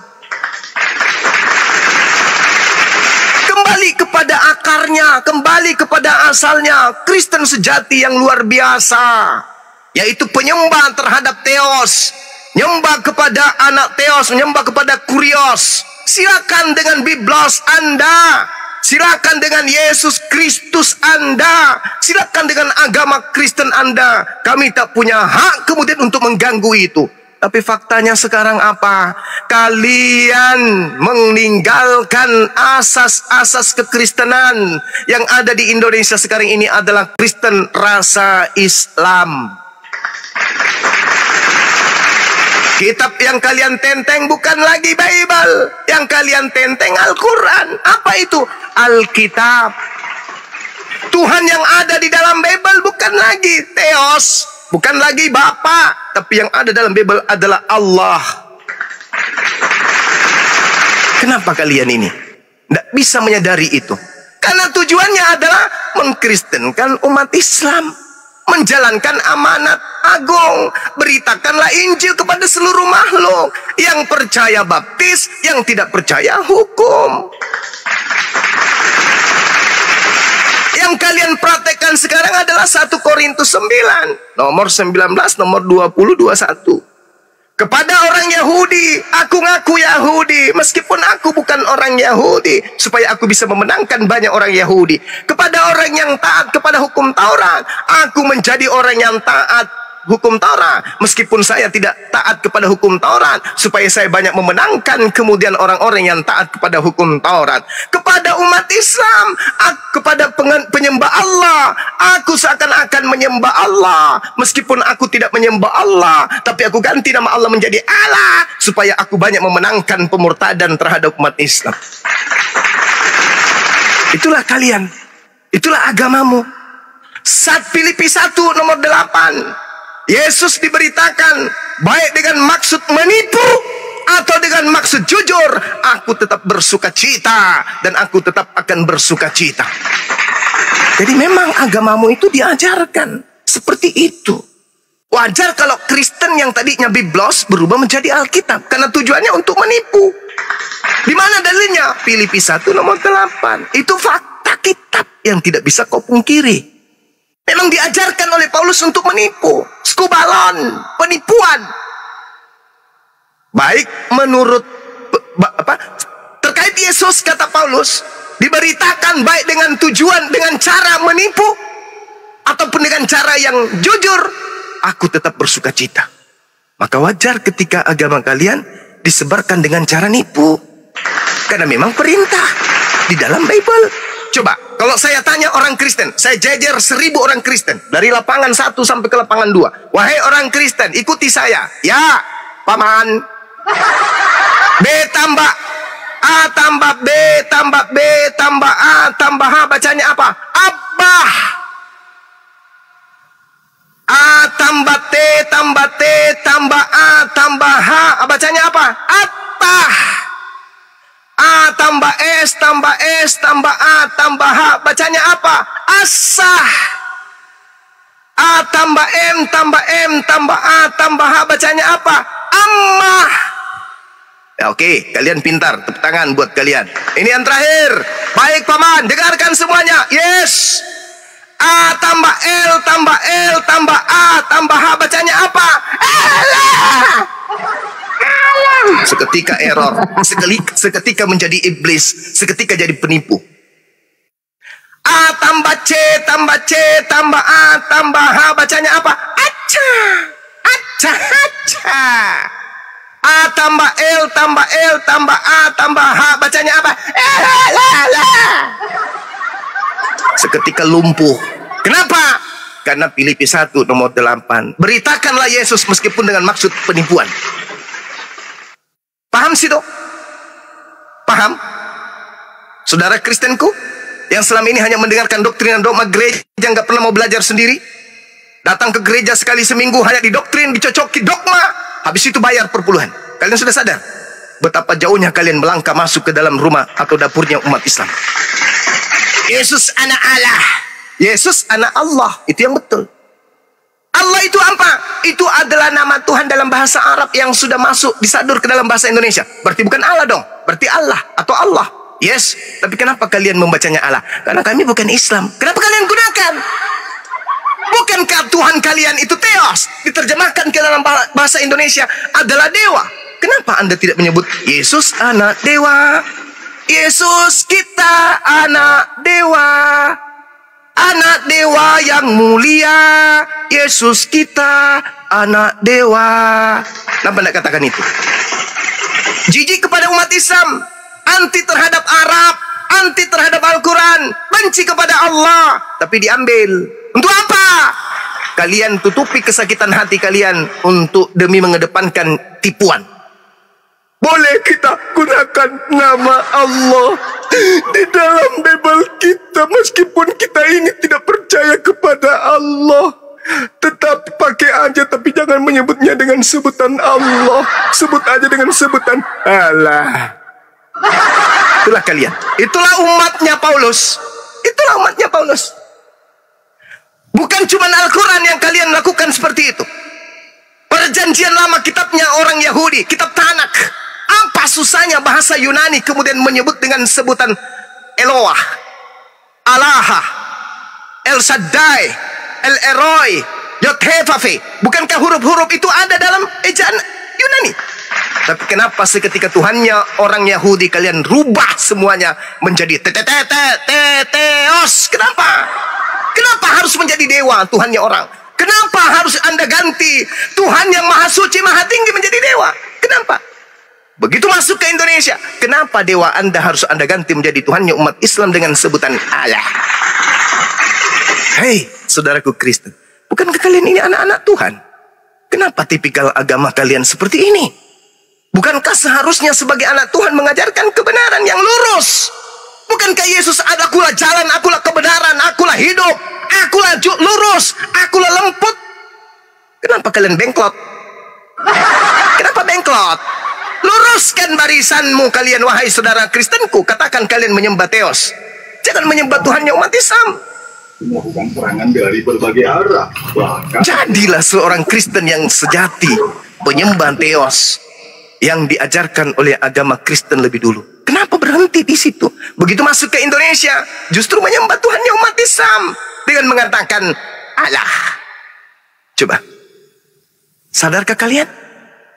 Speaker 1: Kembali kepada akarnya, kembali kepada asalnya. Kristen sejati yang luar biasa, yaitu penyembah terhadap Theos, Nyembah kepada anak Theos, menyembah kepada Kurios. Silakan dengan Biblos Anda. Silakan dengan Yesus Kristus Anda. Silakan dengan agama Kristen Anda. Kami tak punya hak kemudian untuk mengganggu itu. Tapi faktanya sekarang apa? Kalian meninggalkan asas-asas kekristenan. Yang ada di Indonesia sekarang ini adalah Kristen rasa Islam. Kitab yang kalian tenteng bukan lagi Bible. Yang kalian tenteng Al-Quran. Apa itu? Alkitab. Tuhan yang ada di dalam Bible bukan lagi Theos, bukan lagi Bapa, tapi yang ada dalam Bible adalah Allah. Kenapa kalian ini tidak bisa menyadari itu? Karena tujuannya adalah mengkristenkan umat Islam, menjalankan amanat agung. Beritakanlah Injil kepada seluruh makhluk. Yang percaya baptis, yang tidak percaya hukum. Yang kalian praktekkan sekarang adalah 1 Korintus 9 nomor 19, nomor 20, 21. Kepada orang Yahudi, aku ngaku Yahudi meskipun aku bukan orang Yahudi, supaya aku bisa memenangkan banyak orang Yahudi. Kepada orang yang taat kepada hukum Taurat, aku menjadi orang yang taat hukum Taurat meskipun saya tidak taat kepada hukum Taurat, supaya saya banyak memenangkan kemudian orang-orang yang taat kepada hukum Taurat. Kepada umat Islam, kepada penyembah Allah, aku seakan-akan menyembah Allah meskipun aku tidak menyembah Allah, tapi aku ganti nama Allah menjadi Allah supaya aku banyak memenangkan pemurtadan terhadap umat Islam. Itulah kalian, itulah agamamu. Filipi 1 nomor 8. Yesus diberitakan baik dengan maksud menipu atau dengan maksud jujur, aku tetap bersuka cita dan aku tetap akan bersuka cita. Jadi memang agamamu itu diajarkan seperti itu. Wajar kalau Kristen yang tadinya Biblos berubah menjadi Alkitab, karena tujuannya untuk menipu. Di mana dalilnya? Filipi 1 nomor 8. Itu fakta kitab yang tidak bisa kau pungkiri. Memang diajarkan oleh Paulus untuk menipu, skubalon, penipuan. Baik menurut terkait Yesus, kata Paulus, diberitakan baik dengan tujuan, dengan cara menipu ataupun dengan cara yang jujur, aku tetap bersuka cita. Maka wajar ketika agama kalian disebarkan dengan cara nipu, karena memang perintah di dalam Bible. Coba, kalau saya tanya orang Kristen, saya jajar 1000 orang Kristen dari lapangan 1 sampai ke lapangan 2. Wahai orang Kristen, ikuti saya. Ya, paman. B tambah A tambah B tambah B tambah A tambah H, bacanya apa? Abah. A tambah T tambah T tambah A tambah H, bacanya apa? Atah. A tambah S tambah S tambah A tambah H, bacanya apa? Asah. A tambah M tambah M tambah A tambah H, bacanya apa? Ammah. Ya, oke, kalian pintar, tepuk tangan buat kalian. Ini yang terakhir. Baik paman, dengarkan semuanya. Yes. A tambah L tambah L tambah A tambah H, bacanya apa? Allah. Seketika error, seketika menjadi iblis, seketika jadi penipu. A tambah C tambah C tambah A tambah H, bacanya apa? Aca, aca, aca. A tambah L tambah L tambah A tambah H, bacanya apa? Seketika lumpuh. Kenapa? Karena Filipi 1 nomor 8. Beritakanlah Yesus meskipun dengan maksud penipuan. Paham sih dok? Paham? Saudara Kristenku yang selama ini hanya mendengarkan doktrin dan dogma gereja, nggak pernah mau belajar sendiri, datang ke gereja sekali seminggu hanya didoktrin, dicocoki dogma, habis itu bayar perpuluhan. Kalian sudah sadar betapa jauhnya kalian melangkah masuk ke dalam rumah atau dapurnya umat Islam? Yesus anak Allah, Yesus anak Allah, itu yang betul. Allah itu apa? Itu adalah nama Tuhan dalam bahasa Arab yang sudah masuk disadur ke dalam bahasa Indonesia. Berarti bukan Allah dong, berarti Allah atau Allah. Yes, tapi kenapa kalian membacanya Allah? Karena kami bukan Islam. Kenapa kalian gunakan? Bukan Bukankah Tuhan kalian itu Theos? Diterjemahkan ke dalam bahasa Indonesia adalah dewa. Kenapa Anda tidak menyebut Yesus anak dewa? Yesus kita anak dewa. Anak dewa yang mulia. Yesus kita anak dewa. Kenapa tidak katakan itu? Jijik kepada umat Islam, anti terhadap Arab, anti terhadap Al-Quran, benci kepada Allah, tapi diambil. Untuk apa? Kalian tutupi kesakitan hati kalian untuk demi mengedepankan tipuan. Boleh kita gunakan nama Allah di dalam Bible kita meskipun kita ini tidak percaya kepada Allah. Tetapi pakai aja, tapi jangan menyebutnya dengan sebutan Allah. Sebut aja dengan sebutan Allah. Itulah kalian. Itulah umatnya Paulus. Itulah umatnya Paulus. Bukan cuma Al-Quran yang kalian lakukan seperti itu. Perjanjian lama kitabnya orang Yahudi, kitab Tanakh. Apa susahnya bahasa Yunani kemudian menyebut dengan sebutan Eloah, Alaha, El Shaddai, El Eroi, Yod-He-Vav-He. Bukankah huruf-huruf itu ada dalam ejaan Yunani? Tapi kenapa seketika Tuhannya orang Yahudi kalian rubah semuanya menjadi Theos? Kenapa? Kenapa harus menjadi dewa Tuhannya orang? Kenapa harus Anda ganti Tuhan yang maha suci, maha tinggi menjadi dewa? Kenapa? Begitu masuk ke Indonesia, kenapa dewa Anda harus Anda ganti menjadi Tuhannya umat Islam dengan sebutan Allah? Hei, saudaraku Kristen, bukankah kalian ini anak-anak Tuhan? Kenapa tipikal agama kalian seperti ini? Bukankah seharusnya sebagai anak Tuhan mengajarkan kebenaran yang lurus? Bukankah Yesus akulah jalan, akulah kebenaran, akulah hidup, akulah lurus, akulah lemput? Kenapa kalian bengklot? Kenapa bengklot? Luruskan barisanmu kalian, wahai saudara Kristenku. Katakan kalian menyembah Theos. Jangan menyembah Tuhannya umat Islam.
Speaker 10: Melakukan serangan dari berbagai arah. Bahkan
Speaker 1: jadilah seorang Kristen yang sejati, penyembah Theos yang diajarkan oleh agama Kristen lebih dulu. Kenapa berhenti di situ? Begitu masuk ke Indonesia, justru menyembah Tuhannya umat Islam dengan mengatakan Allah. Coba, sadarkah kalian?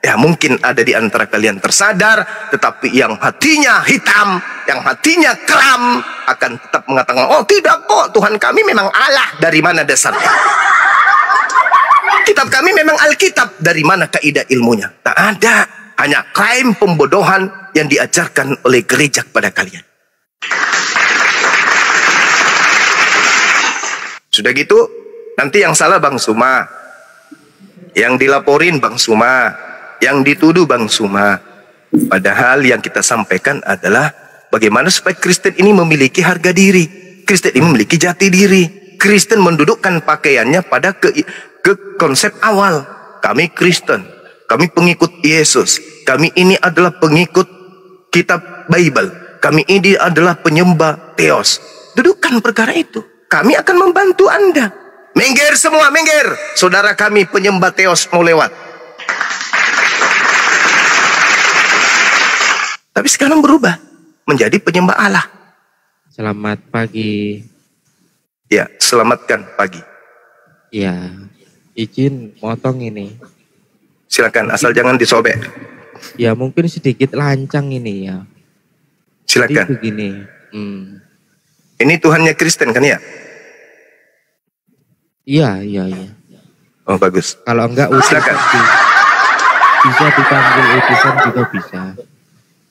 Speaker 1: Ya mungkin ada di antara kalian tersadar, tetapi yang hatinya hitam, yang hatinya keram akan tetap mengatakan, oh tidak kok, Tuhan kami memang Allah. Dari mana dasarnya? Kitab kami memang Alkitab. Dari mana kaidah ilmunya? Tak ada. Hanya klaim pembodohan yang diajarkan oleh gereja kepada kalian. Sudah gitu, nanti yang salah Bang Suma, yang dilaporin Bang Suma, yang dituduh Bang Suma. Padahal yang kita sampaikan adalah bagaimana supaya Kristen ini memiliki harga diri. Kristen ini memiliki jati diri. Kristen mendudukkan pakaiannya pada ke konsep awal. Kami Kristen, kami pengikut Yesus, kami ini adalah pengikut kitab Bible, kami ini adalah penyembah Theos. Dudukkan perkara itu. Kami akan membantu Anda. Minggir semua, minggir. Saudara kami penyembah Theos mau lewat. Tapi sekarang berubah menjadi penyembah Allah.
Speaker 11: Selamat pagi.
Speaker 1: Ya, selamatkan pagi.
Speaker 11: Ya, izin motong ini.
Speaker 1: Silakan, asal jangan disobek.
Speaker 11: Ya, mungkin sedikit lancang ini ya.
Speaker 1: Silakan.
Speaker 11: Jadi begini.
Speaker 1: Ini Tuhannya Kristen kan ya?
Speaker 11: Iya.
Speaker 1: Oh, bagus.
Speaker 11: Kalau enggak
Speaker 1: silakan.
Speaker 11: Bisa dipanggil utusan juga bisa.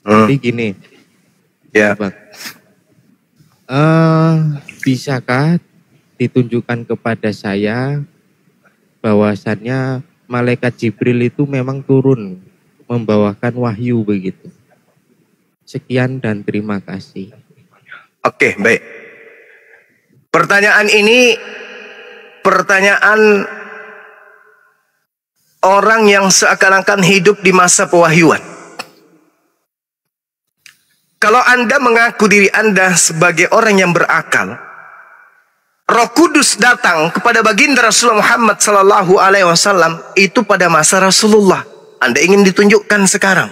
Speaker 11: Jadi gini.
Speaker 1: Ya.
Speaker 11: Bisakah ditunjukkan kepada saya bahwasannya malaikat Jibril itu memang turun membawakan wahyu begitu. Sekian dan terima kasih.
Speaker 1: Oke, baik. Pertanyaan ini pertanyaan orang yang seakan-akan hidup di masa pewahyuan. Kalau Anda mengaku diri Anda sebagai orang yang berakal, Roh Kudus datang kepada baginda Rasulullah Muhammad sallallahu alaihi wasallam itu pada masa Rasulullah. Anda ingin ditunjukkan sekarang.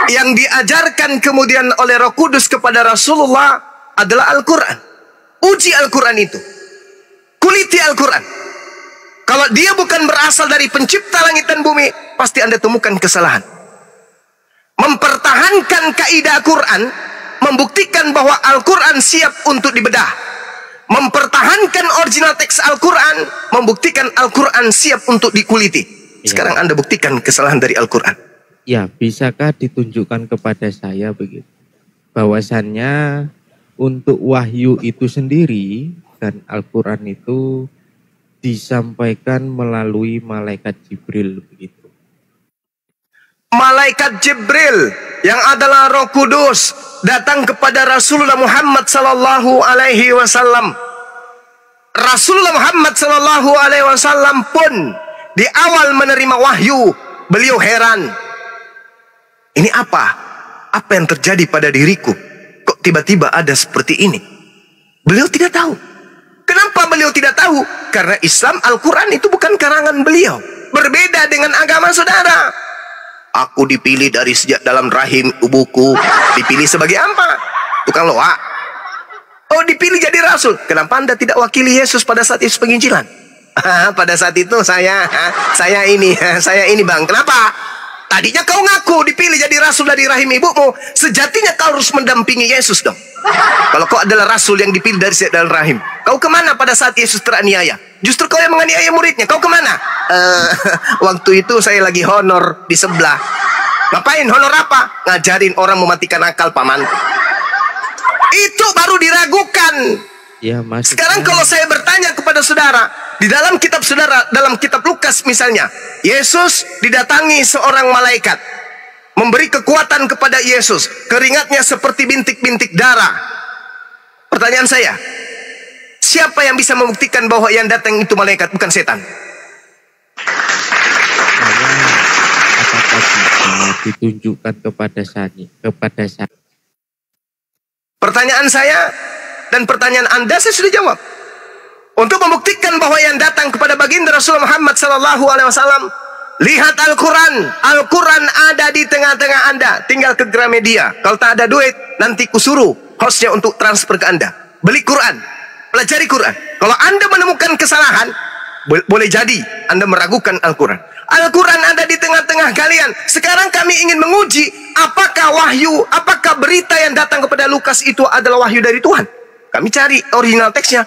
Speaker 1: Yang diajarkan kemudian oleh Roh Kudus kepada Rasulullah adalah Al-Quran. Uji Al-Quran itu. Kuliti Al-Quran. Kalau dia bukan berasal dari pencipta langit dan bumi, pasti Anda temukan kesalahan. Mempertahankan kaidah Quran membuktikan bahwa Al-Quran siap untuk dibedah. Mempertahankan original teks Al-Quran membuktikan Al-Quran siap untuk dikuliti. Sekarang Anda buktikan kesalahan dari Al-Quran.
Speaker 11: Ya, bisakah ditunjukkan kepada saya begitu? Bahwasannya untuk wahyu itu sendiri dan Al-Quran itu disampaikan melalui malaikat Jibril begitu.
Speaker 1: Malaikat Jibril yang adalah Roh Kudus datang kepada Rasulullah Muhammad sallallahu alaihi wasallam. Rasulullah Muhammad sallallahu alaihi wasallam pun di awal menerima wahyu, beliau heran. Ini apa? Apa yang terjadi pada diriku? Kok tiba-tiba ada seperti ini? Beliau tidak tahu. Kenapa beliau tidak tahu? Karena Islam, Al-Quran itu bukan karangan beliau. Berbeda dengan agama saudara. Aku dipilih dari sejak dalam rahim ibuku. Dipilih sebagai apa? Tukang loak. Oh, dipilih jadi rasul. Kenapa Anda tidak wakili Yesus pada saat Yesus penginjilan? Pada saat itu saya ini bang. Kenapa? Tadinya kau ngaku dipilih jadi rasul dari rahim ibumu. Sejatinya kau harus mendampingi Yesus dong. Kalau kau adalah rasul yang dipilih dari dalam rahim, kau kemana pada saat Yesus teraniaya? Justru kau yang menganiaya muridnya. Kau kemana? Waktu itu saya lagi honor di sebelah. Ngapain? Honor apa? Ngajarin orang mematikan akal, paman. Itu baru diragukan.
Speaker 11: Ya, Mas.
Speaker 1: Sekarang kalau saya bertanya kepada saudara, di dalam kitab saudara, dalam kitab Lukas misalnya, Yesus didatangi seorang malaikat, memberi kekuatan kepada Yesus, keringatnya seperti bintik-bintik darah. Pertanyaan saya, siapa yang bisa membuktikan bahwa yang datang itu malaikat, bukan setan?
Speaker 11: Apakah bisa ditunjukkan kepada saya?
Speaker 1: Pertanyaan saya dan pertanyaan Anda saya sudah jawab. Untuk membuktikan bahwa yang datang kepada baginda Rasulullah Muhammad SAW, lihat Al-Quran. Al-Quran ada di tengah-tengah Anda. Tinggal ke Gramedia. Kalau tak ada duit, nanti kusuruh hostnya untuk transfer ke Anda. Beli Quran, pelajari Quran. Kalau Anda menemukan kesalahan, boleh jadi Anda meragukan Al-Quran. Al-Quran ada di tengah-tengah kalian. Sekarang kami ingin menguji apakah wahyu, apakah berita yang datang kepada Lukas itu adalah wahyu dari Tuhan. Kami cari original teksnya.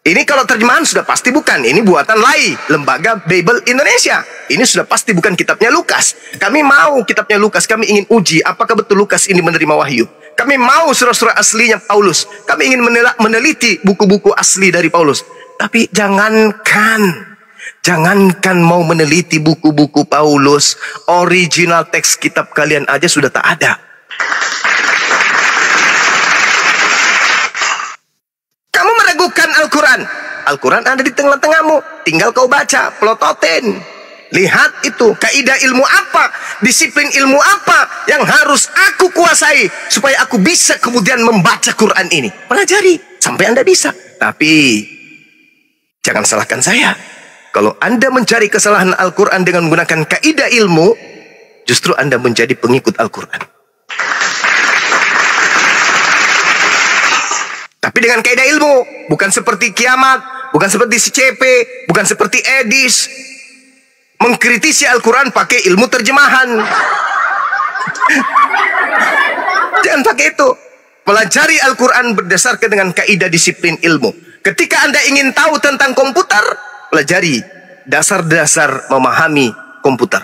Speaker 1: Ini kalau terjemahan sudah pasti bukan. Ini buatan LAI, Lembaga Bible Indonesia. Ini sudah pasti bukan kitabnya Lukas. Kami mau kitabnya Lukas. Kami ingin uji apakah betul Lukas ini menerima wahyu. Kami mau surah-surah aslinya Paulus. Kami ingin meneliti buku-buku asli dari Paulus. Tapi jangankan mau meneliti buku-buku Paulus, original teks kitab kalian aja sudah tak ada. Kamu meragukan Al-Quran. Al-Quran ada di tengah-tengahmu. Tinggal kau baca, pelototin. Lihat itu, kaidah ilmu apa, disiplin ilmu apa yang harus aku kuasai supaya aku bisa kemudian membaca Quran ini. Pelajari sampai Anda bisa. Tapi jangan salahkan saya. Kalau Anda mencari kesalahan Al-Quran dengan menggunakan kaidah ilmu, justru Anda menjadi pengikut Al-Quran. Tapi dengan kaidah ilmu, bukan seperti kiamat, bukan seperti si CP, bukan seperti Edis. Mengkritisi Al-Quran pakai ilmu terjemahan. Jangan pakai itu. Pelajari Al-Quran berdasarkan dengan kaidah disiplin ilmu. Ketika Anda ingin tahu tentang komputer, pelajari dasar-dasar memahami komputer.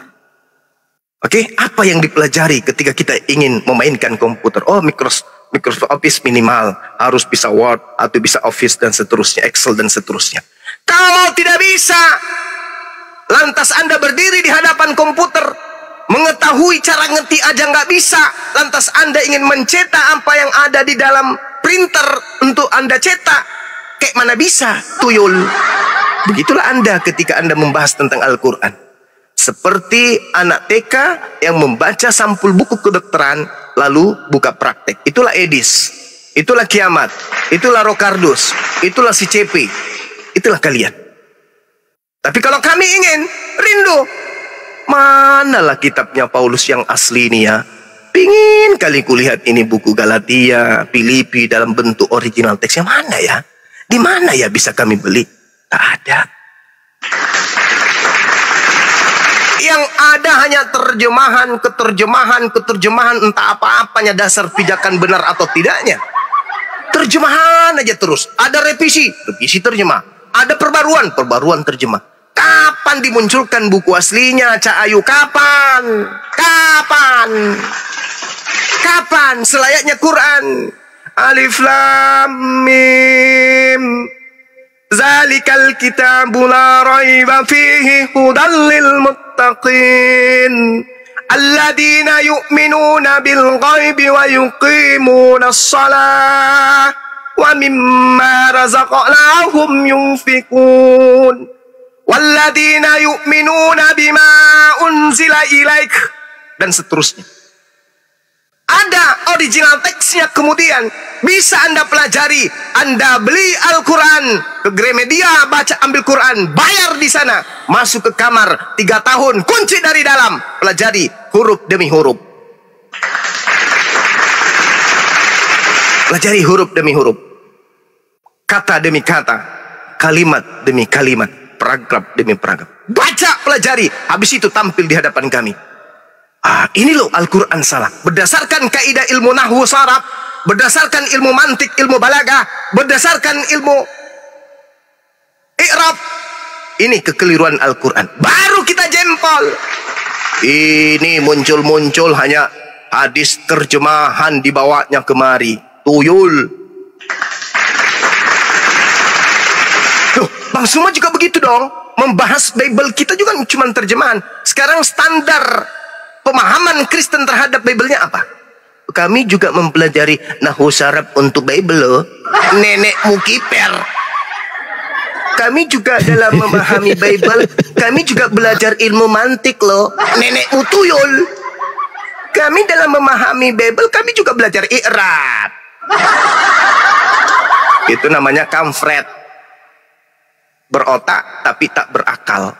Speaker 1: Oke, apa yang dipelajari ketika kita ingin memainkan komputer? Oh, Microsoft Office minimal harus bisa Word atau bisa Office dan seterusnya, Excel dan seterusnya. Kalau tidak bisa, lantas Anda berdiri di hadapan komputer, mengetahui cara ngetik aja nggak bisa, lantas Anda ingin mencetak apa yang ada di dalam printer untuk Anda cetak, kayak mana bisa, tuyul. Begitulah Anda ketika Anda membahas tentang Al-Quran. Seperti anak TK yang membaca sampul buku kedokteran lalu buka praktek. Itulah Edis, itulah kiamat, itulah Rokardus, itulah si CP, itulah kalian. Tapi kalau kami ingin rindu, manalah kitabnya Paulus yang asli ini ya. Pingin kali kulihat ini buku Galatia, Filipi dalam bentuk original teksnya mana ya. Di mana ya bisa kami beli? Tak ada. Yang ada hanya keterjemahan entah apa-apanya dasar pijakan benar atau tidaknya. Terjemahan aja terus. Ada revisi terjemah. Ada perbaruan terjemah. Kapan dimunculkan buku aslinya, Cak Ayu? Kapan? Selayaknya Quran. Alif Lam Mim. Zalikal kitabu la raiba fihi hudan lil muttaqin alladzina yu'minuna bil ghaibi wa yuqimuna as-salah wa mimma razaqnahum yunfikun walladzina yu'minuna bima unzila ilaik, dan seterusnya. Ada original teksnya, kemudian bisa Anda pelajari. Anda beli Al-Quran ke Gramedia, ambil Quran, bayar di sana, masuk ke kamar 3 tahun, kunci dari dalam, pelajari huruf demi huruf. Pelajari huruf demi huruf, kata demi kata, kalimat demi kalimat, paragraf demi paragraf. Baca, pelajari, habis itu tampil di hadapan kami. Ini loh Al-Quran salah. Berdasarkan kaidah ilmu nahwu saraf, berdasarkan ilmu mantik, ilmu balagah, berdasarkan ilmu i'rab. Ini kekeliruan Al-Quran. Baru kita jempol. Ini muncul hanya hadis terjemahan dibawanya kemari. Tuyul. Tuh, Bang Suma juga begitu dong. Membahas Bible kita juga cuma terjemahan. Sekarang standar pemahaman Kristen terhadap Bible-nya apa? Kami juga mempelajari nahwu saraf untuk Bible loh. Nenekmu kiper. Kami juga dalam memahami Bible, kami juga belajar ilmu mantik loh. Nenekmu tuyul. Kami dalam memahami Bible, kami juga belajar i'rab. Itu namanya kamfret. Berotak tapi tak berakal.